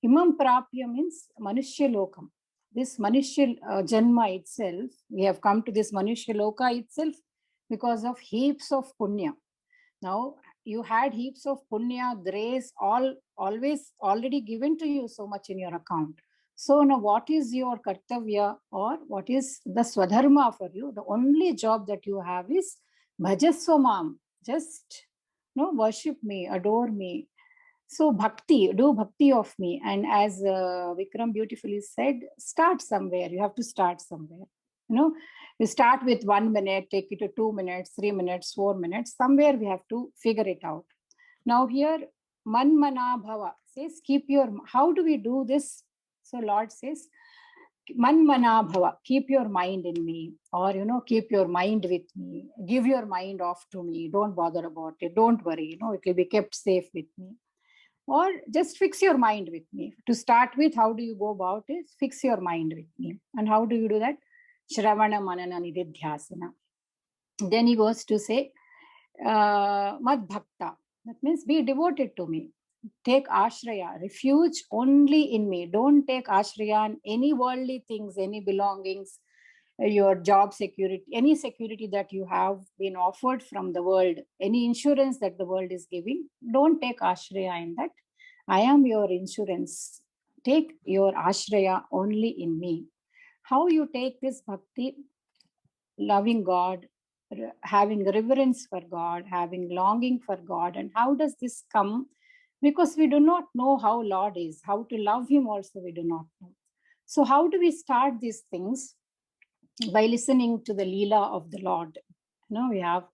Imam prapya means manushya lokam. This manushya janma itself, we have come to this manushya loka itself because of heaps of punya. Now, you had heaps of punya, grace, always already given to you so much in your account. So now what is your kartavya or what is the swadharma for you? The only job that you have is bhajasvamam. Just worship me, adore me. So bhakti, do bhakti of me. And as Vikram beautifully said, start somewhere. You have to start somewhere. You start with 1 minute, take it to 2 minutes, 3 minutes, 4 minutes. Somewhere we have to figure it out. Now here, manmana bhava says, how do we do this? So Lord says, manmana bhava, keep your mind in me, or, keep your mind with me. Give your mind off to me. Don't bother about it. Don't worry. It will be kept safe with me. Or just fix your mind with me. To start with, how do you go about it? Fix your mind with me. And how do you do that? Shravana manana nididhyasana. Then he goes to say, mad bhakta. That means be devoted to me. Take ashraya, refuge only in me. Don't take ashraya on any worldly things, any belongings, your job security, any security that you have been offered from the world, any insurance that the world is giving. Don't take ashraya in that. I am your insurance. Take your ashraya only in me. How you take this bhakti? Loving God, having reverence for God, having longing for God. And how does this come? Because we do not know how Lord is. How to love him also we do not know. So how do we start these things? By listening to the Leela of the Lord. We have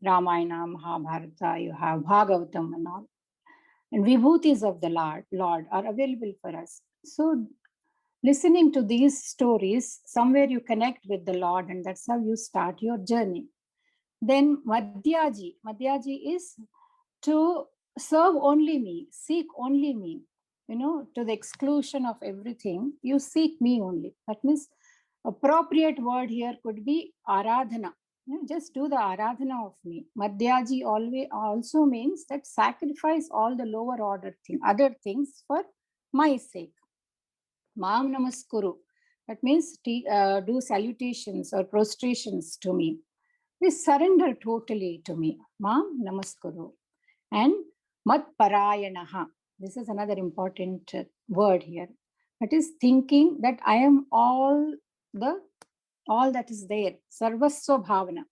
Ramayana, Mahabharata, you have Bhagavatam and all. And vibhutis of the Lord are available for us. So listening to these stories, somewhere you connect with the Lord, and that's how you start your journey. Then Madhyaji is to serve only me, seek only me, to the exclusion of everything. You seek me only. That means appropriate word here could be aradhana. Just do the aradhana of me. Madhyaji also means that sacrifice all the lower order other things for my sake. Mam namaskuru. That means do salutations or prostrations to me. Please surrender totally to me. Mam namaskuru. And matparayanaha. This is another important word here. That is thinking that I am all that is there. Sarvasva bhavana.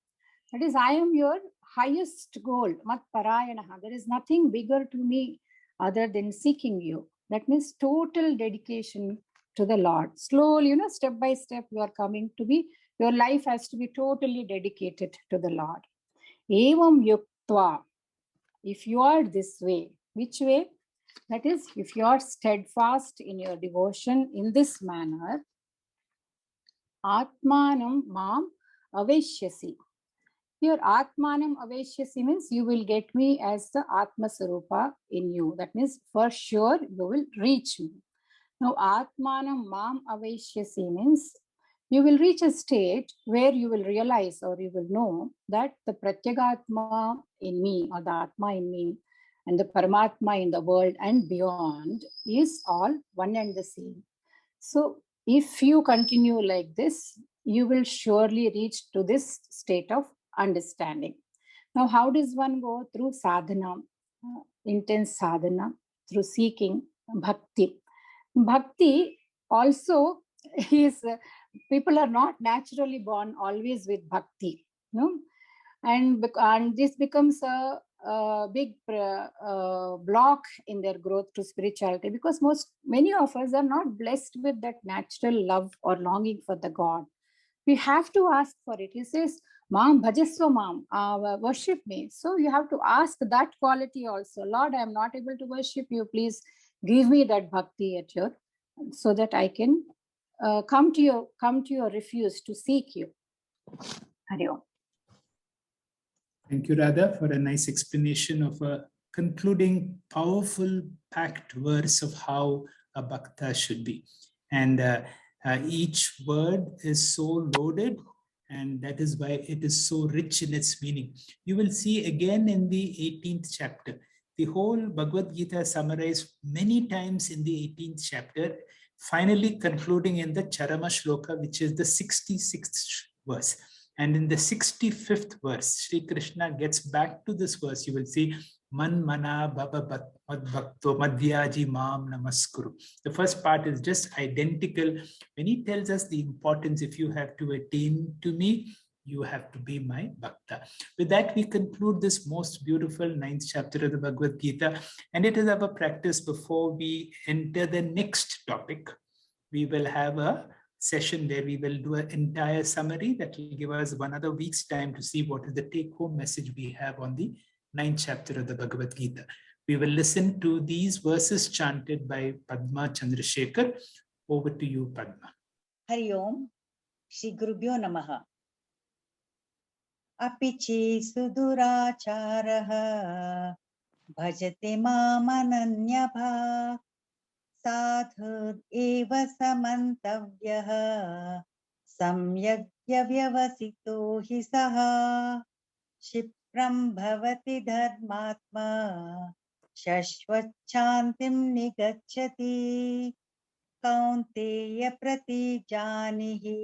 That is, I am your highest goal. Matparayanaha. There is nothing bigger to me other than seeking you. That means total dedication to the Lord. Slowly, step by step, you are coming to be, your life has to be totally dedicated to the Lord. Evam yuktva. If you are this way, which way? That is, if you are steadfast in your devotion in this manner, Atmanam mam aveshyasi. Here, Atmanam aveshyasi means you will get me as the Atma Sarupa in you. That means for sure you will reach me. Now, Atmanam mam aveshyasi means you will reach a state where you will realize or you will know that the Pratyagatma in me or the Atma in me and the Paramatma in the world and beyond is all one and the same. So if you continue like this, you will surely reach to this state of understanding. Now, how does one go? Through sadhana, intense sadhana, through seeking bhakti. Bhakti also is, people are not naturally born always with bhakti, and this becomes a big block in their growth to spirituality, because many of us are not blessed with that natural love or longing for the God. We have to ask for it. He says, Mam, bhajasva mam, worship me. So you have to ask that quality also. Lord, I am not able to worship you. Please give me that bhakti at your, so that I can come to your refuge to seek you. Hari Om. Thank you, Radha, for a nice explanation of a concluding, powerful, packed verse of how a bhakta should be. And each word is so loaded, and that is why it is so rich in its meaning. You will see again in the 18th chapter, the whole Bhagavad Gita summarized many times in the 18th chapter, finally concluding in the Charama Shloka, which is the 66th verse. And in the 65th verse, Sri Krishna gets back to this verse. You will see, Man mana baba bhakto madhyaji mam namaskuru. The first part is just identical. When he tells us the importance, if you have to attain to me, you have to be my bhakta. With that, we conclude this most beautiful 9th chapter of the Bhagavad Gita. And it is our practice before we enter the next topic. We will have a session where we will do an entire summary that will give us another week's time to see what is the take-home message we have on the 9th chapter of the Bhagavad Gita. We will listen to these verses chanted by Padma Chandrasekhar. Over to you, Padma. Hari Om, Shri Gurubhyo Namaha. Apichi suduracharaha bhajate mamananyabha sadhud eva samantavyaha samyagya vyavasito hi saha shipram bhavati dharmatma shashvachantim nigacchati kaunteya pratijanihi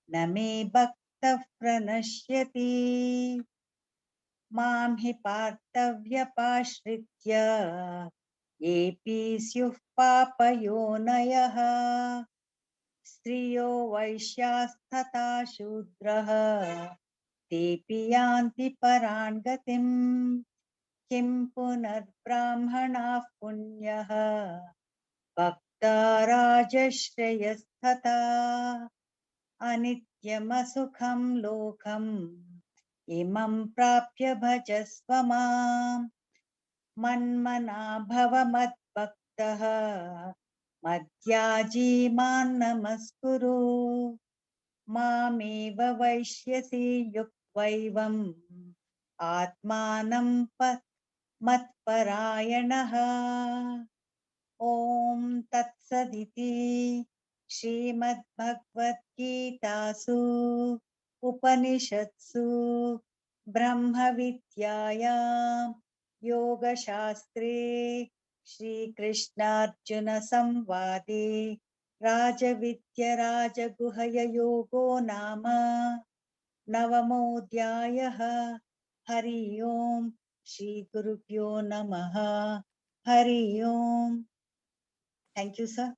name bhakta pranashyati mam hi parthavyapashritya yepi syuh papayonayaha striyo vaishyasthatha shudraha tepi yanti parangatim kim punar brahmanah punyaha bhakta rajashreyasthatha anityamasukham lokam imam prapya bhajasva mam manmana bhava madbhaktaha madhyaji man namaskuru mameva vaishyasi yukvaivam atmanam matparayanaha. Om tatsaditi Srimad Bhagavad Gitasu Upanishatsu Brahma Vidyayam Yoga Shastre Shri Krishna Arjuna Samvade Raja Vidya Raja Guhaya Yogo Nama Navamodhyayaha. Hari Om. Shri Gurubhyo Namaha. Hari Om. Thank you, sir.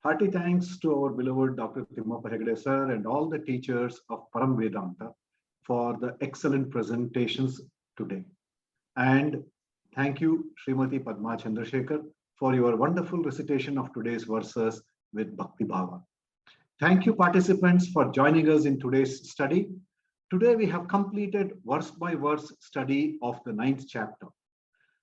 Hearty thanks to our beloved Dr. Timmappa Hegde sir and all the teachers of Param Vedanta for the excellent presentations today. And thank you, Srimati Padma Chandrasekhar, for your wonderful recitation of today's verses with Bhakti Bhava. Thank you, participants, for joining us in today's study. Today, we have completed verse-by-verse study of the 9th chapter.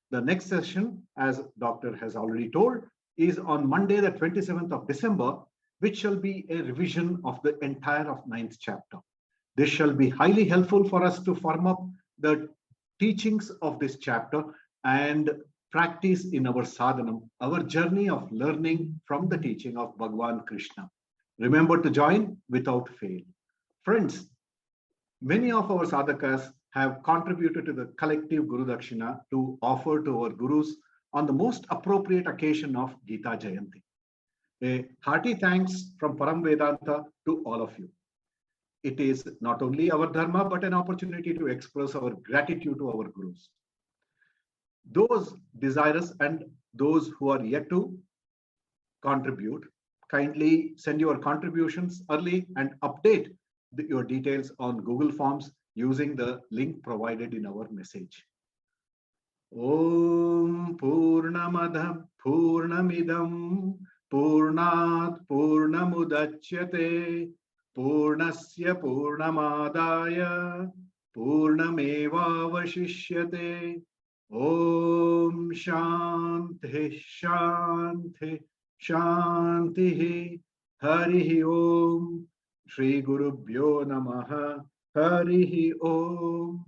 The next session, as Doctor has already told, is on Monday, the 27th of December, which shall be a revision of the entire of 9th chapter. This shall be highly helpful for us to firm up the teachings of this chapter and practice in our sadhanam, our journey of learning from the teaching of Bhagavan Krishna. Remember to join without fail. Friends, many of our sadhakas have contributed to the collective Guru Dakshina to offer to our gurus on the most appropriate occasion of Gita Jayanti. A hearty thanks from Param Vedanta to all of you. It is not only our dharma, but an opportunity to express our gratitude to our gurus. Those desirous and those who are yet to contribute, kindly send your contributions early and update your details on Google Forms using the link provided in our message. Om Purnamadah Purnamidam Purnat Purnamudachyate Purnasya Purnamadaya Purnamevavashishyate. Om Shanti Shanti Shanti. Harihi Om. Shri Gurubhyo Namaha. Harihi Om.